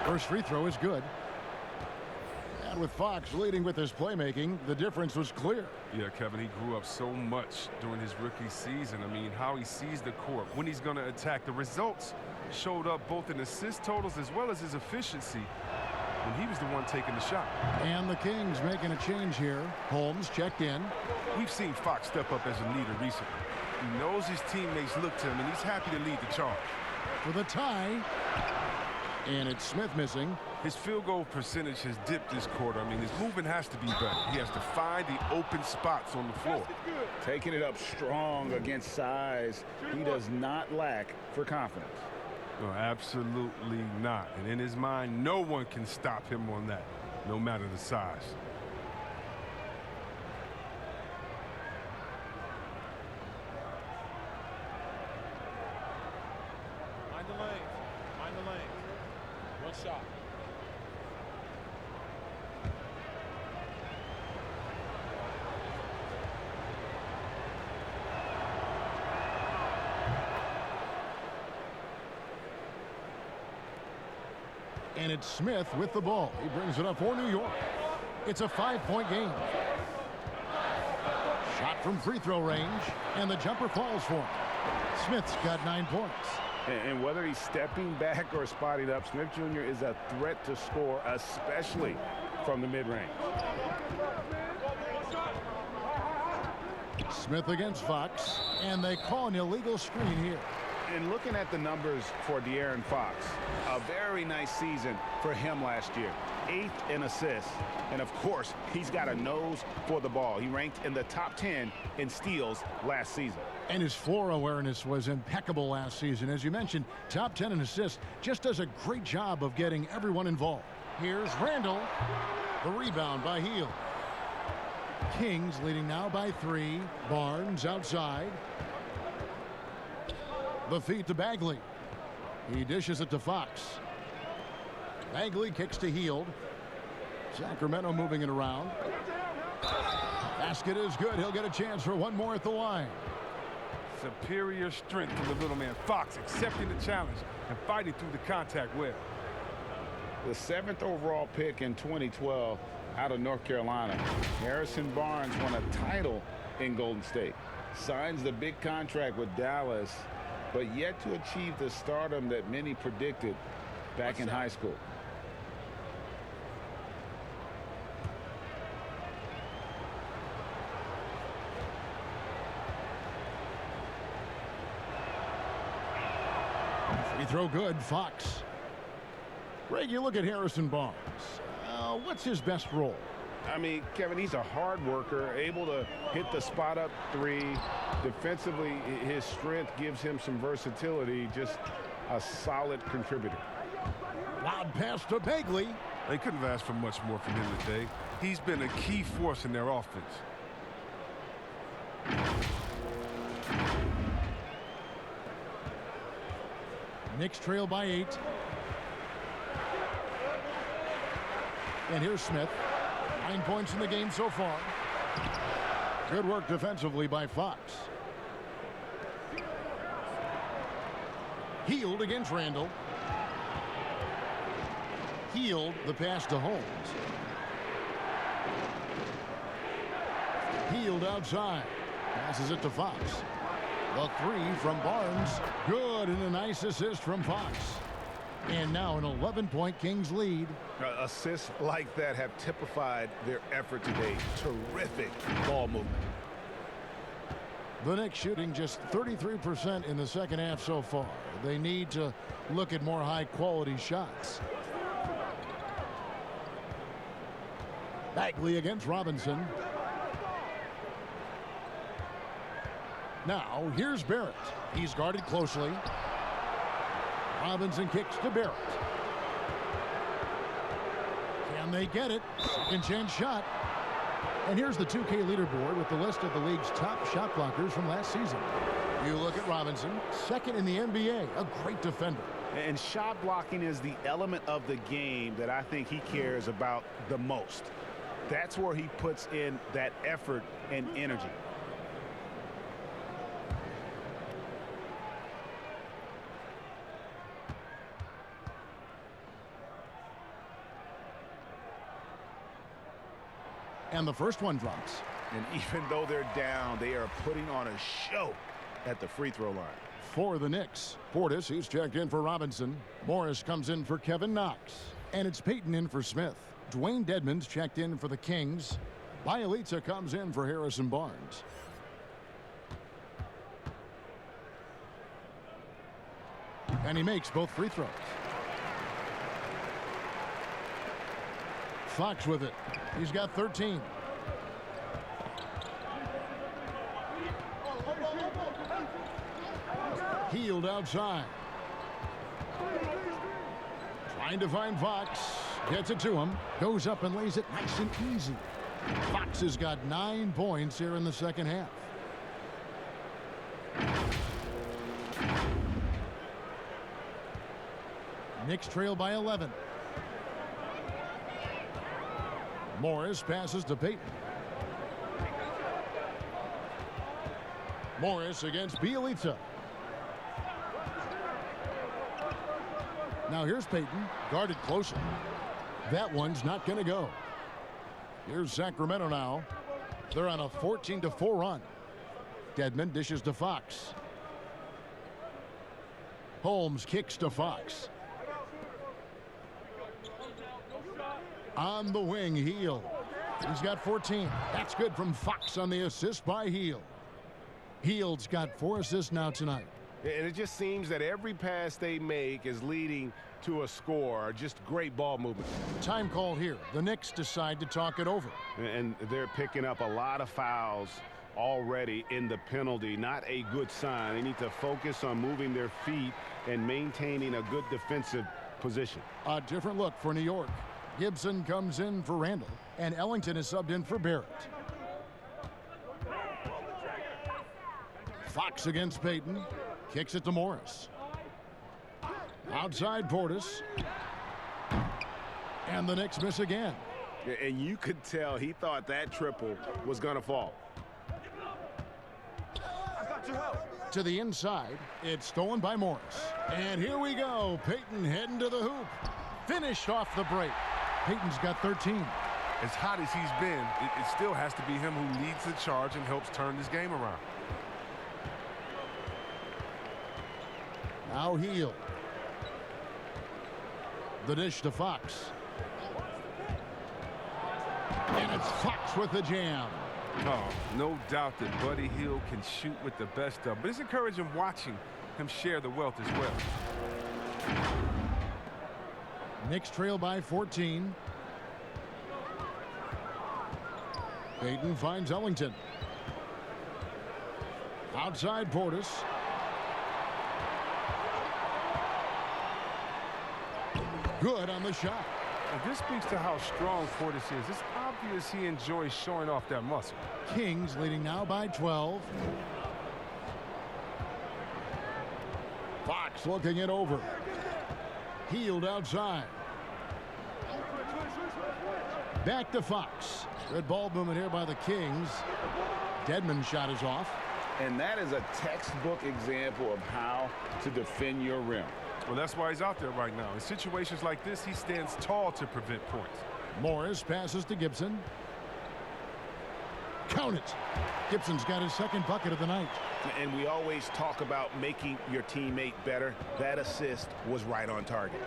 First free throw is good. And with Fox leading with his playmaking, the difference was clear. Yeah, Kevin, he grew up so much during his rookie season. I mean, how he sees the court, when he's going to attack. The results showed up both in assist totals as well as his efficiency when he was the one taking the shot. And the Kings making a change here. Holmes checked in. We've seen Fox step up as a leader recently. He knows his teammates look to him, and he's happy to lead the charge. For the tie. And it's Smith missing. His field goal percentage has dipped this quarter. I mean, his movement has to be better. He has to find the open spots on the floor. Taking it up strong against size. He does not lack for confidence. No, absolutely not. And in his mind, no one can stop him on that, no matter the size. Mind the lanes. Mind the lanes. 1 shot. And it's Smith with the ball. He brings it up for New York. It's a 5-point game. Shot from free throw range, and the jumper falls for him. Smith's got 9 points. And whether he's stepping back or spotting up, Smith Jr. is a threat to score, especially from the mid-range. Smith against Fox, and they call an illegal screen here. And looking at the numbers for De'Aaron Fox, a very nice season for him last year. 8th in assists. And, of course, he's got a nose for the ball. He ranked in the top 10 in steals last season. And his floor awareness was impeccable last season. As you mentioned, top 10 in assists. Just does a great job of getting everyone involved. Here's Randall. The rebound by Hield. Kings leading now by 3. Barnes outside. The feed to Bagley. He dishes it to Fox. Bagley kicks to Hield. Sacramento moving it around. Basket is good. He'll get a chance for one more at the line. Superior strength from the little man. Fox accepting the challenge and fighting through the contact well. The 7th overall pick in 2012 out of North Carolina. Harrison Barnes won a title in Golden State. Signs the big contract with Dallas, but yet to achieve the stardom that many predicted back in high school. Free throw good, Fox. Greg, you look at Harrison Barnes. What's his best role? I mean, Kevin, he's a hard worker, able to hit the spot up 3. Defensively, his strength gives him some versatility, just a solid contributor. Loud pass to Bagley. They couldn't have asked for much more from him today. He's been a key force in their offense. Knicks trail by 8. And here's Smith. 9 points in the game so far. Good work defensively by Fox. Hield against Randall. Hield, the pass to Holmes. Hield outside. Passes it to Fox. The 3 from Barnes. Good, and a nice assist from Fox. And now an 11-point Kings lead. Assists like that have typified their effort today. Terrific ball movement. The Knicks shooting just 33% in the second half so far. They need to look at more high-quality shots. Bagley against Robinson. Now, here's Barrett. He's guarded closely. Robinson kicks to Barrett. Can they get it? Second chance shot. And here's the 2K leaderboard with the list of the league's top shot blockers from last season. You look at Robinson, 2nd in the NBA, a great defender. And shot blocking is the element of the game that I think he cares about the most. That's where he puts in that effort and energy. And the first one drops. And even though they're down, they are putting on a show at the free throw line. For the Knicks, Portis, who's checked in for Robinson. Morris comes in for Kevin Knox. And it's Payton in for Smith. Dwayne Dedmon's checked in for the Kings. Bielitsa comes in for Harrison Barnes. And he makes both free throws. Fox with it. He's got 13. Hield outside. Trying to find Fox. Gets it to him. Goes up and lays it nice and easy. Fox has got 9 points here in the second half. Knicks trail by 11. Morris passes to Payton. Morris against Bielitsa. Now here's Payton, guarded closely. That one's not going to go. Here's Sacramento now. They're on a 14-4 run. Dedmon dishes to Fox. Holmes kicks to Fox. On the wing, Hield. He's got 14. That's good from Fox on the assist by Hield. Hield's got 4 assists now tonight. And it just seems that every pass they make is leading to a score. Just great ball movement. Time call here. The Knicks decide to talk it over. And they're picking up a lot of fouls already in the penalty. Not a good sign. They need to focus on moving their feet and maintaining a good defensive position. A different look for New York. Gibson comes in for Randall, and Ellington is subbed in for Barrett. Fox against Payton. Kicks it to Morris. Outside Portis. And the Knicks miss again. And you could tell he thought that triple was going to fall. To the inside. It's stolen by Morris. And here we go. Payton heading to the hoop. Finished off the break. Payton's got 13. As hot as he's been, it still has to be him who leads the charge and helps turn this game around. Now Hield. The dish to Fox. And it's Fox with the jam. Oh, no doubt that Buddy Hield can shoot with the best of, but it's encouraging watching him share the wealth as well. Knicks trail by 14. Payton finds Ellington. Outside Portis. Good on the shot. And this speaks to how strong Portis is. It's obvious he enjoys showing off that muscle. Kings leading now by 12. Fox looking it over. Hield outside. Back to Fox. Good ball movement here by the Kings. Dedmon's shot is off. And that is a textbook example of how to defend your rim. Well, that's why he's out there right now. In situations like this, he stands tall to prevent points. Morris passes to Gibson. Count it. Gibson's got his second bucket of the night. And we always talk about making your teammate better. That assist was right on target.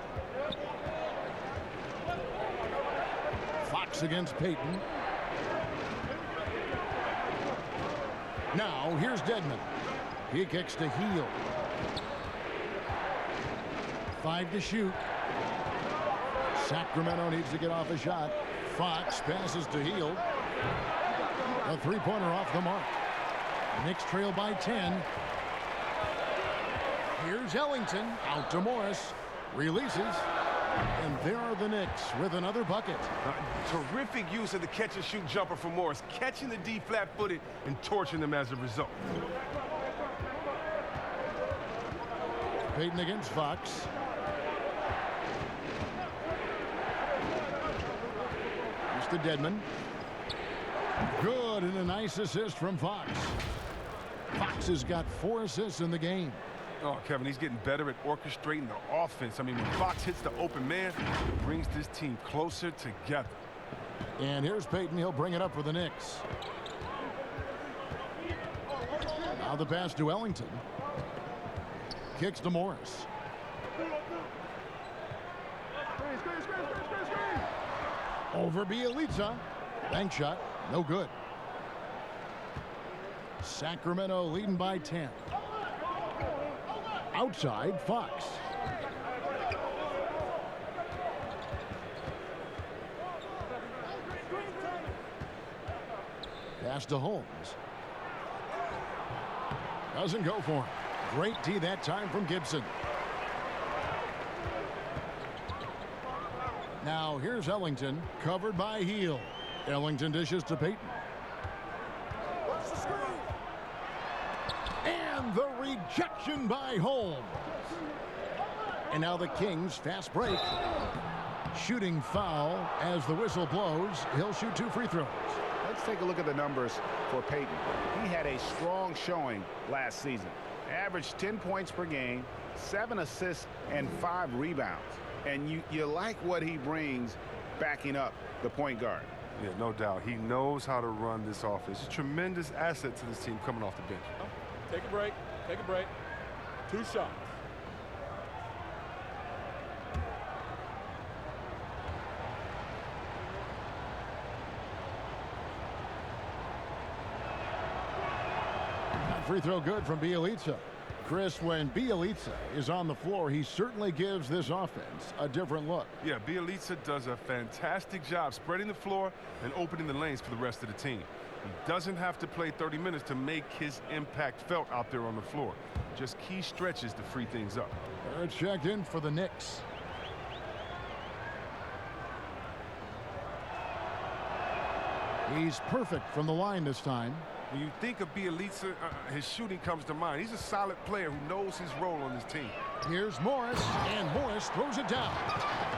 Fox against Payton. Now, here's Dedmon. He kicks to Hield. 5 to shoot. Sacramento needs to get off a shot. Fox passes to Hield. A three-pointer off the mark. Knicks trail by 10. Here's Ellington. Out to Morris. Releases. And there are the Knicks with another bucket. Terrific use of the catch-and-shoot jumper for Morris, catching the D flat-footed and torching them as a result. Payton against Fox. To Dedmon. Good, and a nice assist from Fox. Fox has got 4 assists in the game. Oh, Kevin, he's getting better at orchestrating the offense. I mean, when Fox hits the open man, it brings this team closer together. And here's Payton. He'll bring it up for the Knicks. Now the pass to Ellington. Kicks to Morris. Over Bielitsa. Bank shot. No good. Sacramento leading by 10. Outside, Fox. Pass to Holmes. Doesn't go for him. Great D that time from Gibson. Now here's Ellington, covered by Hield. Ellington dishes to Payton. And the rejection by Holmes. And now the Kings fast break. Shooting foul as the whistle blows. He'll shoot 2 free throws. Let's take a look at the numbers for Payton. He had a strong showing last season. Averaged 10 points per game, 7 assists, and 5 rebounds. And you like what he brings backing up the point guard. Yeah, no doubt. He knows how to run this offense. A tremendous asset to this team coming off the bench. Take a break. Take a break. 2 shots. Free throw good from Bielitsa. Chris, when Bielitsa is on the floor, he certainly gives this offense a different look. Yeah, Bielitsa does a fantastic job spreading the floor and opening the lanes for the rest of the team. He doesn't have to play 30 minutes to make his impact felt out there on the floor. Just key stretches to free things up. They're checked in for the Knicks. He's perfect from the line this time. When you think of Bielitsa, his shooting comes to mind. He's a solid player who knows his role on this team. Here's Morris, and Morris throws it down.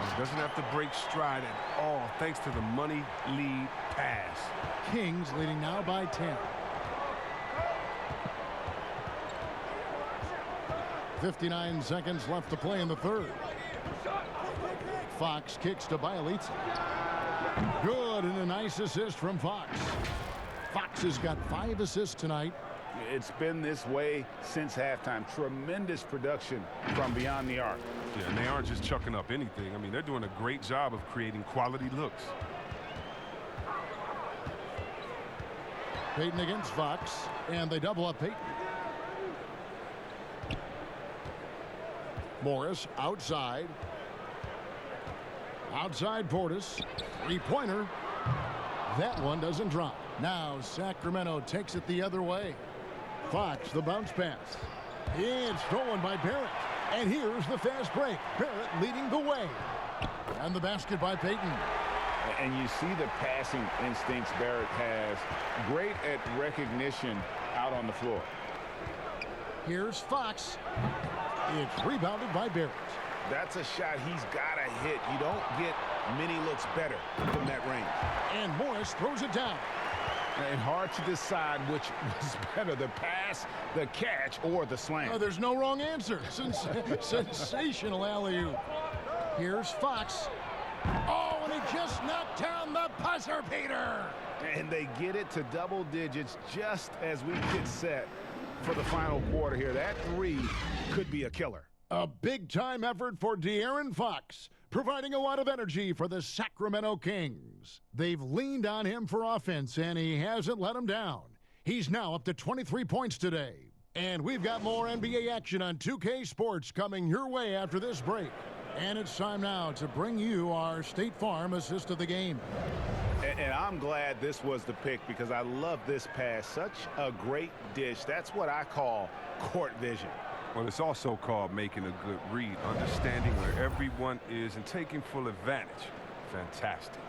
He doesn't have to break stride at all thanks to the money lead pass. Kings leading now by 10. 59 seconds left to play in the third. Fox kicks to Bielitsa. Good, and a nice assist from Fox. Fox has got 5 assists tonight. It's been this way since halftime. Tremendous production from beyond the arc. Yeah, and they aren't just chucking up anything. I mean, they're doing a great job of creating quality looks. Payton against Fox, and they double up Payton. Morris outside. Outside Portis. Three-pointer. That one doesn't drop. Now Sacramento takes it the other way. Fox, the bounce pass. It's stolen by Barrett. And here's the fast break. Barrett leading the way. And the basket by Payton. And you see the passing instincts Barrett has. Great at recognition out on the floor. Here's Fox. It's rebounded by Barrett. That's a shot he's got to hit. You don't get many looks better from that range. And Morris throws it down. And hard to decide which was better, the pass, the catch, or the slam. There's no wrong answer. Sensational alley-oop. Here's Fox. Oh, and he just knocked down the buzzer beater. And they get it to double digits just as we get set for the final quarter here. That three could be a killer. A big-time effort for De'Aaron Fox, providing a lot of energy for the Sacramento Kings. They've leaned on him for offense, and he hasn't let them down. He's now up to 23 points today. And we've got more NBA action on 2K Sports coming your way after this break. And it's time now to bring you our State Farm assist of the game. And I'm glad this was the pick because I love this pass. Such a great dish. That's what I call court vision. Well, it's also called making a good read, understanding where everyone is and taking full advantage. Fantastic.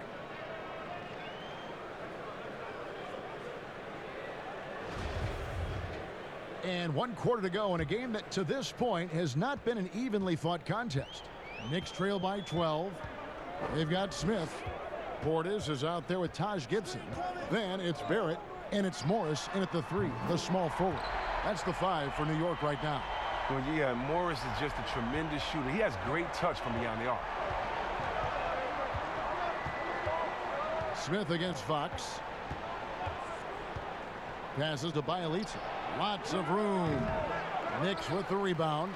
And 1 quarter to go in a game that to this point has not been an evenly fought contest. Knicks trail by 12. They've got Smith. Portis is out there with Taj Gibson. Then it's Barrett, and it's Morris in at the 3, the small forward. That's the 5 for New York right now. Well, yeah, Morris is just a tremendous shooter. He has great touch from beyond the arc. Smith against Fox. Passes to Bielitsa. Lots of room. Knicks with the rebound.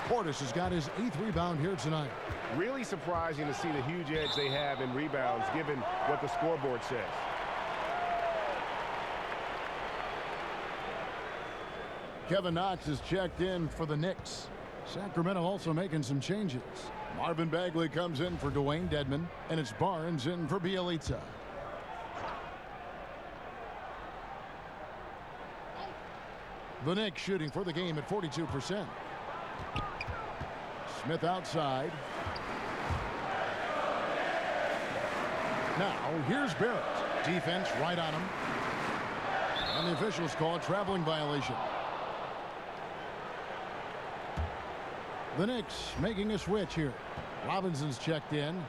Portis has got his 8th rebound here tonight. Really surprising to see the huge edge they have in rebounds given what the scoreboard says. Kevin Knox is checked in for the Knicks. Sacramento also making some changes. Marvin Bagley comes in for Dwayne Dedmon, and it's Barnes in for Bielitsa. The Knicks shooting for the game at 42%. Smith outside. Now, here's Barrett. Defense right on him. And the officials call a traveling violation. The Knicks making a switch here. Robinson's checked in.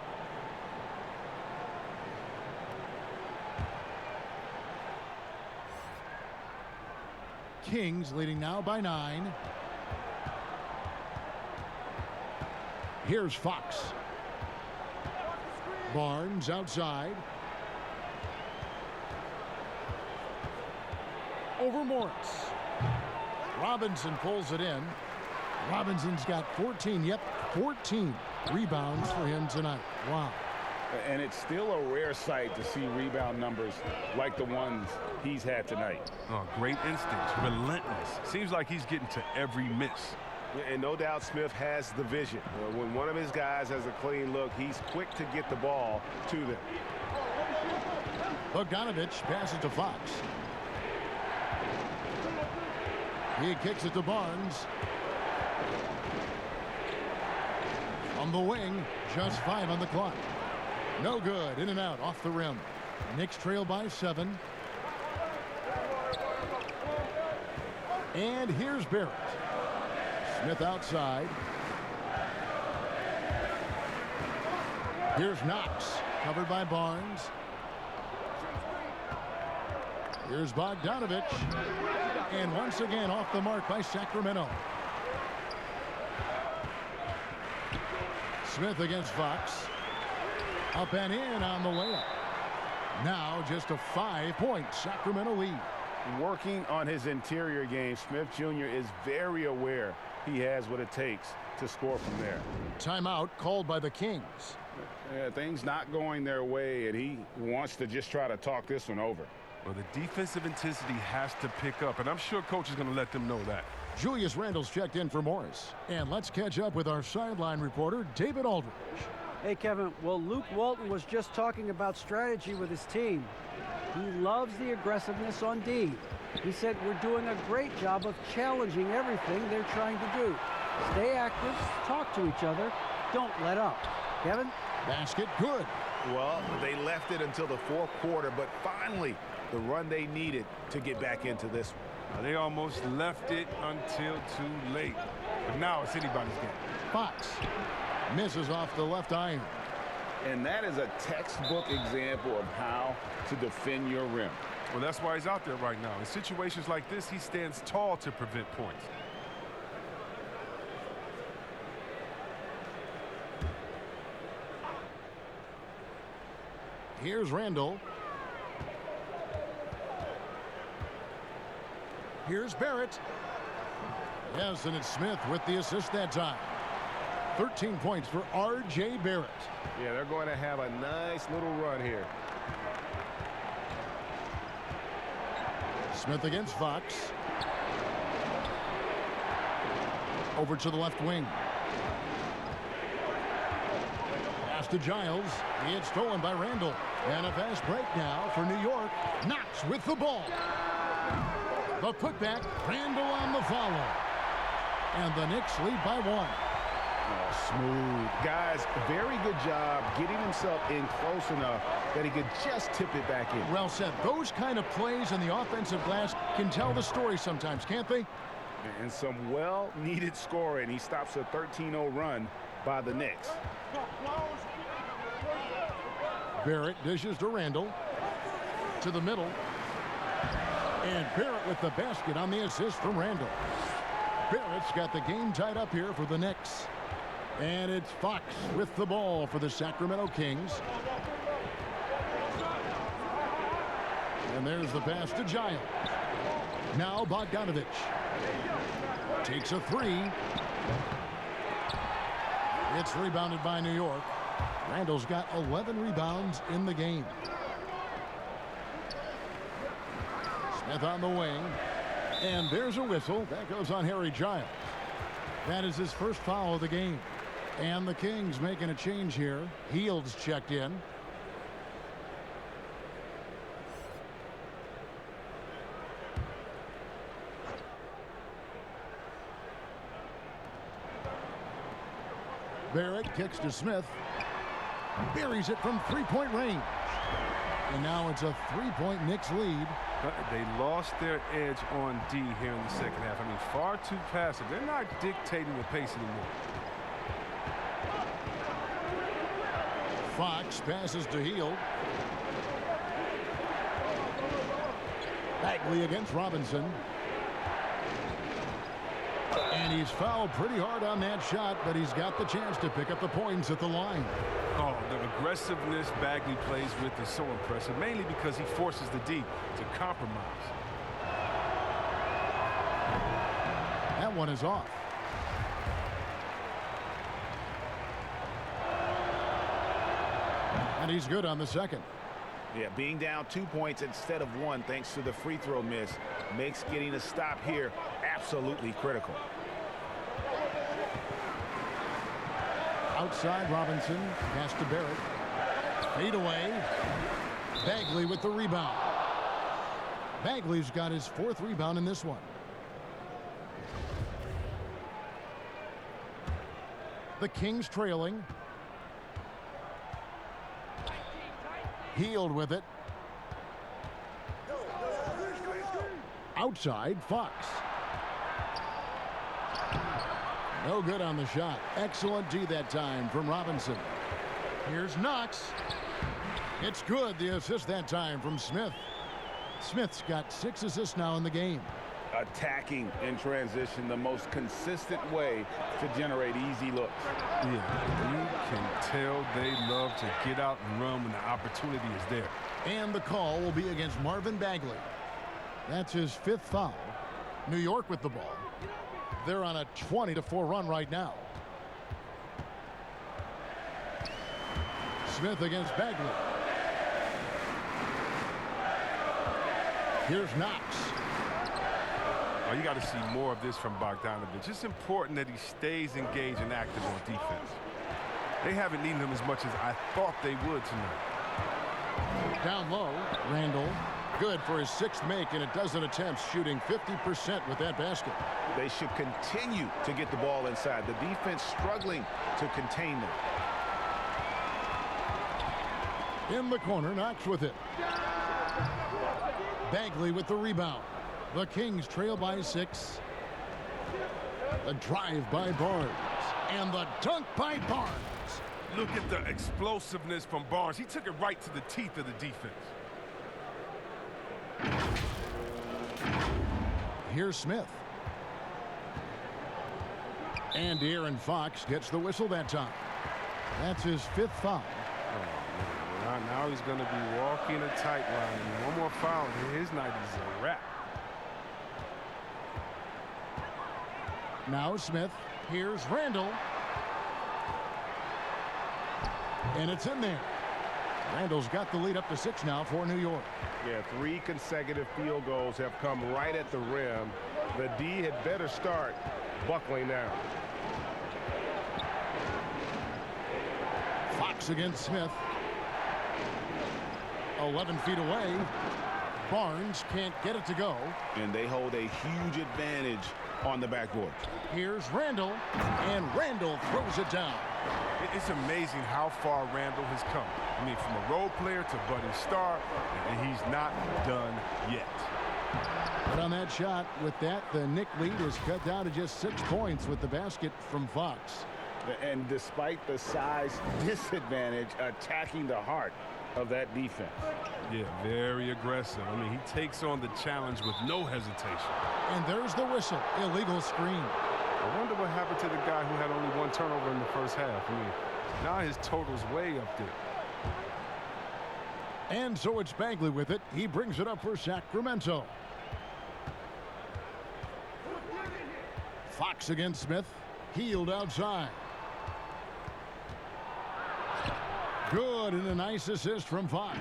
Kings leading now by 9. Here's Fox. Barnes outside. Over Morris. Robinson pulls it in. Robinson's got 14 rebounds for him tonight. Wow. And it's still a rare sight to see rebound numbers like the ones he's had tonight. Oh, great instincts, relentless. Seems like he's getting to every miss. And no doubt Smith has the vision. When one of his guys has a clean look, he's quick to get the ball to them. Bogdanovich passes to Fox. He kicks it to Barnes. On the wing, just 5 on the clock. No good. In and out off the rim. Knicks trail by 7. And here's Barrett. Smith outside. Here's Knox. Covered by Barnes. Here's Bogdanovich. And once again off the mark by Sacramento. Smith against Fox. Up and in on the layup. Now just a 5-point Sacramento lead. Working on his interior game, Smith Jr. is very aware he has what it takes to score from there. Timeout called by the Kings. Things not going their way, and he wants to just try to talk this one over. Well, the defensive intensity has to pick up, and I'm sure coach is going to let them know that. Julius Randle's checked in for Morris. And let's catch up with our sideline reporter, David Aldridge. Hey, Kevin. Well, Luke Walton was just talking about strategy with his team. He loves the aggressiveness on D. He said we're doing a great job of challenging everything they're trying to do. Stay active, talk to each other, don't let up. Kevin? Basket good. Well, they left it until the fourth quarter, but finally the run they needed to get back into this one. They almost left it until too late. But now it's anybody's game. Fox misses off the left iron. And that is a textbook example of how to defend your rim. Well, that's why he's out there right now. In situations like this, he stands tall to prevent points. Here's Randle. Here's Barrett. Yes, and it's Smith with the assist that time. 13 points for R.J. Barrett. Yeah, they're going to have a nice little run here. Smith against Fox. Over to the left wing. Pass to Giles. It's stolen by Randle. And a fast break now for New York. Knox with the ball. The putback. Randle on the follow. And the Knicks lead by 1. Oh, smooth. Guys, very good job getting himself in close enough that he could just tip it back in. Well said. Those kind of plays in the offensive glass can tell the story sometimes, can't they? And some well-needed scoring. He stops a 13-0 run by the Knicks. Barrett dishes to Randle. To the middle. And Barrett with the basket on the assist from Randle. Barrett's got the game tied up here for the Knicks. And it's Fox with the ball for the Sacramento Kings. And there's the pass to Giles. Now Bogdanovich. Takes a 3. It's rebounded by New York. Randle's got 11 rebounds in the game. Smith on the wing. And there's a whistle. That goes on Harry Giles. That is his first foul of the game. And the Kings making a change here. Hield's checked in. Barrett kicks to Smith. Buries it from three-point range. And now it's a 3-point Knicks lead. They lost their edge on D here in the second half. I mean, far too passive. They're not dictating the pace anymore. Fox passes to Hield. Bagley against Robinson. And he's fouled pretty hard on that shot, but he's got the chance to pick up the points at the line. Oh, the aggressiveness Bagley plays with is so impressive, mainly because he forces the D to compromise. That one is off. And he's good on the second. Yeah, being down 2 points instead of 1 thanks to the free throw miss makes getting a stop here absolutely critical. Outside Robinson, pass to Barrett. Fade away. Bagley with the rebound. Bagley's got his 4th rebound in this one. The Kings trailing. Healed with it. Outside, Fox. No good on the shot. Excellent D that time from Robinson. Here's Knox. It's good. The assist that time from Smith. Smith's got 6 assists now in the game. Attacking in transition, the most consistent way to generate easy looks. Yeah, you can tell they love to get out and run when the opportunity is there. And the call will be against Marvin Bagley. That's his 5th foul. New York with the ball. They're on a 20-4 run right now. Smith against Bagley. Here's Knox. Oh, you got to see more of this from Bogdanovich. It's important that he stays engaged and active on defense. They haven't needed him as much as I thought they would tonight. Down low, Randall. Good for his 6th make in a dozen attempts, shooting 50% with that basket. They should continue to get the ball inside. The defense struggling to contain them. In the corner, Knox with it. Bagley with the rebound. The Kings trail by 6. The drive by Barnes. And the dunk by Barnes. Look at the explosiveness from Barnes. He took it right to the teeth of the defense. Here's Smith. And Aaron Fox gets the whistle that time. That's his 5th foul. Now he's going to be walking a tight line. And one more foul, his night is a wrap. Now Smith. Here's Randall. And it's in there. Randall's got the lead up to 6 now for New York. Yeah, 3 consecutive field goals have come right at the rim. The D had better start buckling down. Fox against Smith. 11 feet away. Barnes can't get it to go. And they hold a huge advantage on the backboard. Here's Randall. And Randall throws it down. It's amazing how far Randall has come. I mean, from a role player to budding star, and he's not done yet. But on that shot, with that, the Knicks lead is cut down to just 6 points with the basket from Fox. And despite the size disadvantage, attacking the heart of that defense. Yeah, very aggressive. I mean, he takes on the challenge with no hesitation. And there's the whistle. Illegal screen. I wonder what happened to the guy who had only 1 turnover in the first half. I mean, now his total's way up there. And so it's Bagley with it. He brings it up for Sacramento. Fox against Smith. Healed outside. Good, and a nice assist from Fox.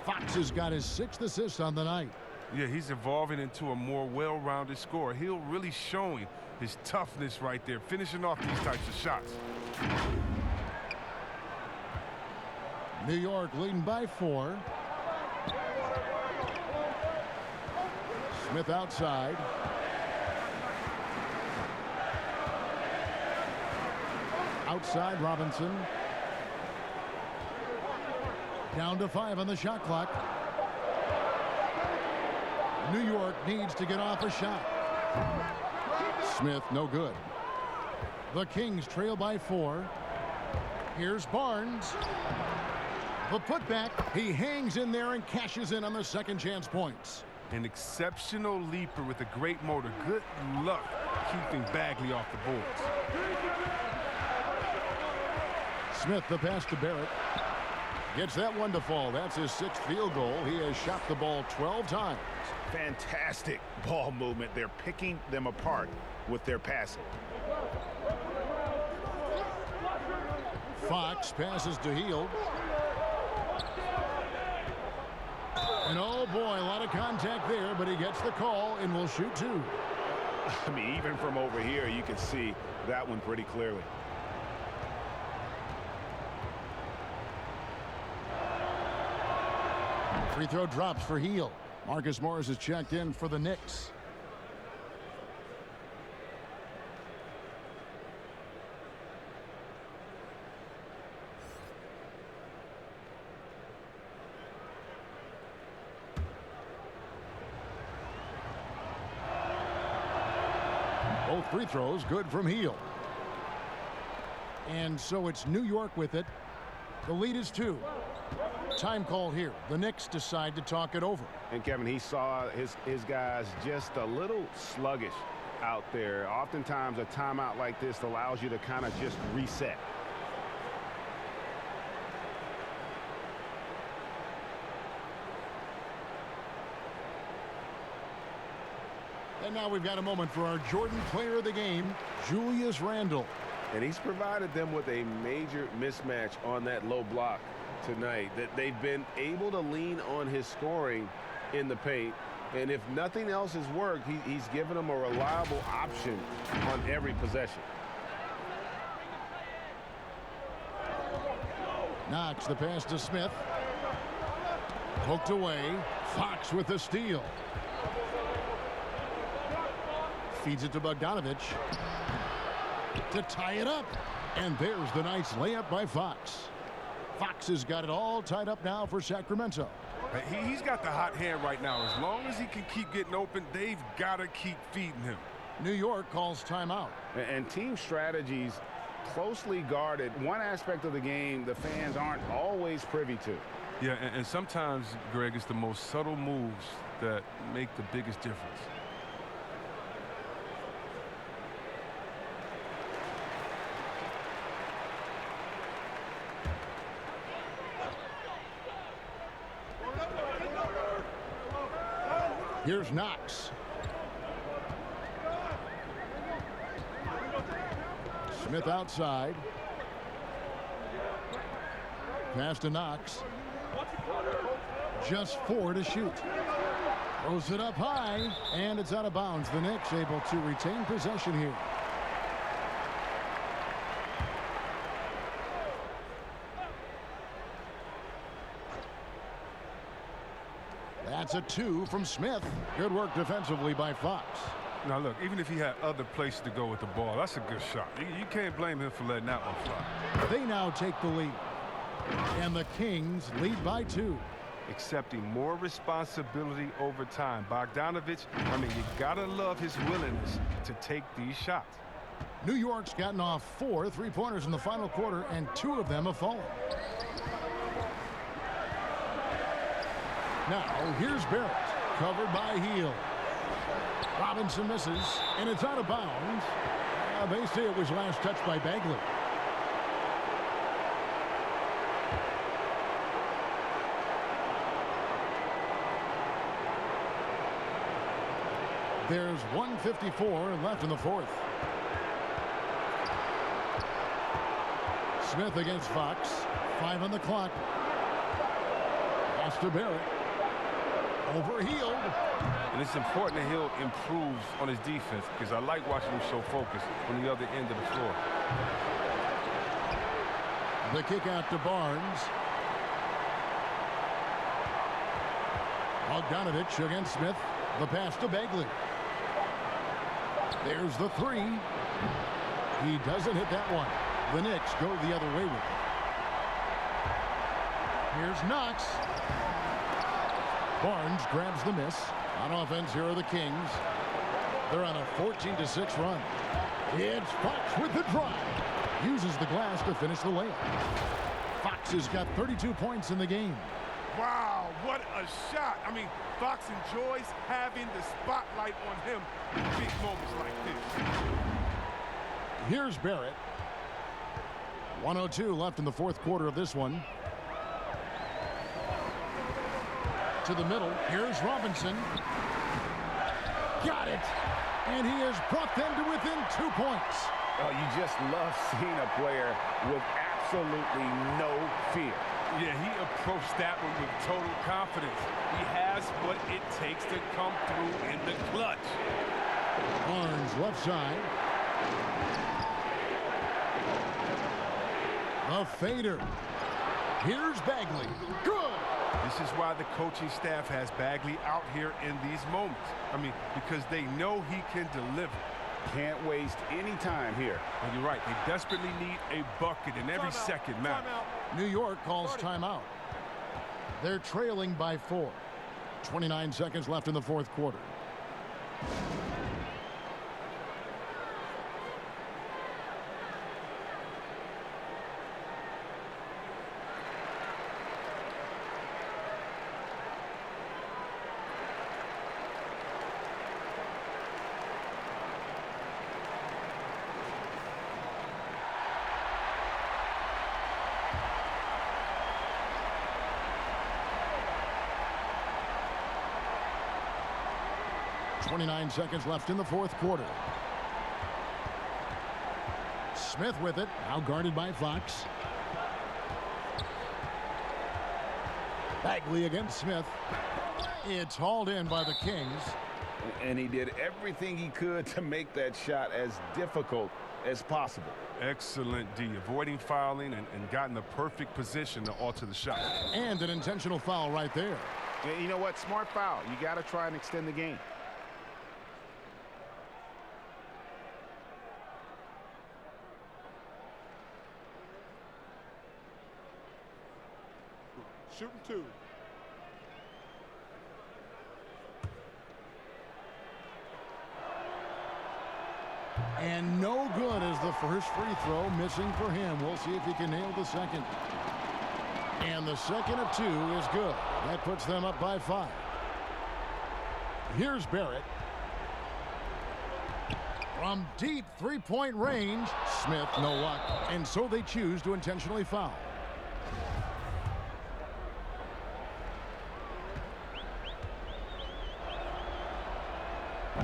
Fox has got his 6th assist on the night. Yeah, he's evolving into a more well-rounded scorer. He's really showing his toughness right there, finishing off these types of shots. New York leading by 4. Smith outside. Outside Robinson. Down to 5 on the shot clock. New York needs to get off a shot. Smith, no good. The Kings trail by 4. Here's Barnes. The putback. He hangs in there and cashes in on the second chance points. An exceptional leaper with a great motor. Good luck keeping Bagley off the boards. Smith, the pass to Barrett. Gets that one to fall. That's his 6th field goal. He has shot the ball 12 times. Fantastic ball movement. They're picking them apart with their passing. Fox passes to Hield. And oh boy, a lot of contact there, but he gets the call and will shoot two. I mean, even from over here, you can see that one pretty clearly. Free throw drops for Heel. Marcus Morris is checked in for the Knicks. Both free throws good from Heel. And so it's New York with it. The lead is 2. Time call here. The Knicks decide to talk it over. And Kevin, he saw his guys just a little sluggish out there. Oftentimes a timeout like this allows you to kind of just reset. And now we've got a moment for our Jordan player of the game, Julius Randle. And he's provided them with a major mismatch on that low block tonight. That they've been able to lean on his scoring in the paint. And if nothing else has worked, he's given them a reliable option on every possession. Knox the pass to Smith. Poked away. Fox with the steal. Feeds it to Bogdanovich to tie it up. And there's the nice layup by Fox. Fox has got it all tied up now for Sacramento. He's got the hot hand right now. As long as he can keep getting open, they've got to keep feeding him. New York calls timeout. And team strategies closely guarded. One aspect of the game the fans aren't always privy to. Yeah, and sometimes, Greg, it's the most subtle moves that make the biggest difference. Here's Knox. Smith outside. Pass to Knox. Just 4 to shoot. Throws it up high, and it's out of bounds. The Knicks able to retain possession here. That's a 2 from Smith. Good work defensively by Fox. Now, look, even if he had other places to go with the ball, that's a good shot. You can't blame him for letting that one fly. They now take the lead. And the Kings lead by 2. Accepting more responsibility over time. Bogdanovich, I mean, you got to love his willingness to take these shots. New York's gotten off 4 3-pointers in the final quarter, and 2 of them have fallen. Now, here's Barrett, covered by Heel. Robinson misses, and it's out of bounds. They say it was last touched by Bagley. There's 1:54 left in the 4th. Smith against Fox. 5 on the clock. Pass to Barrett. Overhealed. And it's important that Hill improves on his defense because I like watching him so focused on the other end of the floor. The kick out to Barnes. Bogdanovich against Smith. The pass to Bagley. There's the 3. He doesn't hit that one. The Knicks go the other way with it. Here's Knox. Barnes grabs the miss. On offense, here are the Kings. They're on a 14-6 run. It's Fox with the drive. Uses the glass to finish the layup. Fox has got 32 points in the game. Wow, what a shot. I mean, Fox enjoys having the spotlight on him in big moments like this. Here's Barrett. 1:02 left in the 4th quarter of this one. To the middle. Here's Robinson. Got it. And he has brought them to within 2 points. Oh, you just love seeing a player with absolutely no fear. Yeah, he approached that one with total confidence. He has what it takes to come through in the clutch. Barnes left side. A fader. Here's Bagley. Good. This is why the coaching staff has Bagley out here in these moments. I mean, because they know he can deliver. Can't waste any time here. And you're right. They desperately need a bucket, and every second matters. New York calls timeout. They're trailing by 4. 29 seconds left in the fourth quarter. .29 seconds left in the fourth quarter. Smith with it, now guarded by Fox. Bagley against Smith. It's hauled in by the Kings. And he did everything he could to make that shot as difficult as possible. Excellent D, avoiding fouling and got in the perfect position to alter the shot. And an intentional foul right there. And you know what? Smart foul. You got to try and extend the game. Shooting 2. And no good as the first free throw missing for him. We'll see if he can nail the second. And the second of 2 is good. That puts them up by 5. Here's Barrett. From deep three-point range, Smith, no luck. And so they choose to intentionally foul.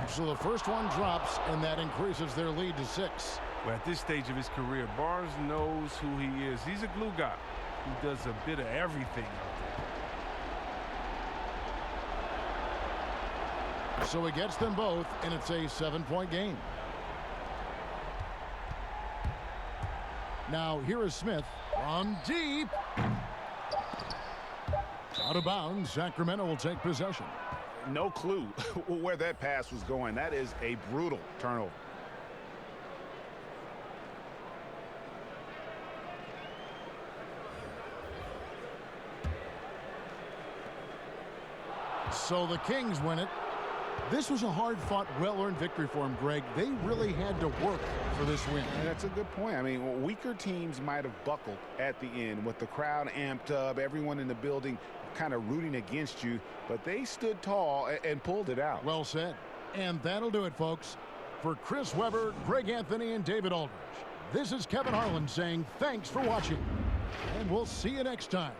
So the first one drops, and that increases their lead to 6. Well, at this stage of his career, Barnes knows who he is. He's a glue guy who does a bit of everything out there. So he gets them both, and it's a 7-point game. Now here is Smith from deep. Out of bounds, Sacramento will take possession. No clue where that pass was going. That is a brutal turnover. So the Kings win it. This was a hard-fought, well-earned victory for them, Greg. They really had to work for this win. That's a good point. I mean, weaker teams might have buckled at the end with the crowd amped up, everyone in the building kind of rooting against you, but they stood tall and pulled it out. Well said. And that'll do it, folks. For Chris Webber, Greg Anthony, and David Aldridge, this is Kevin Harlan saying thanks for watching, and we'll see you next time.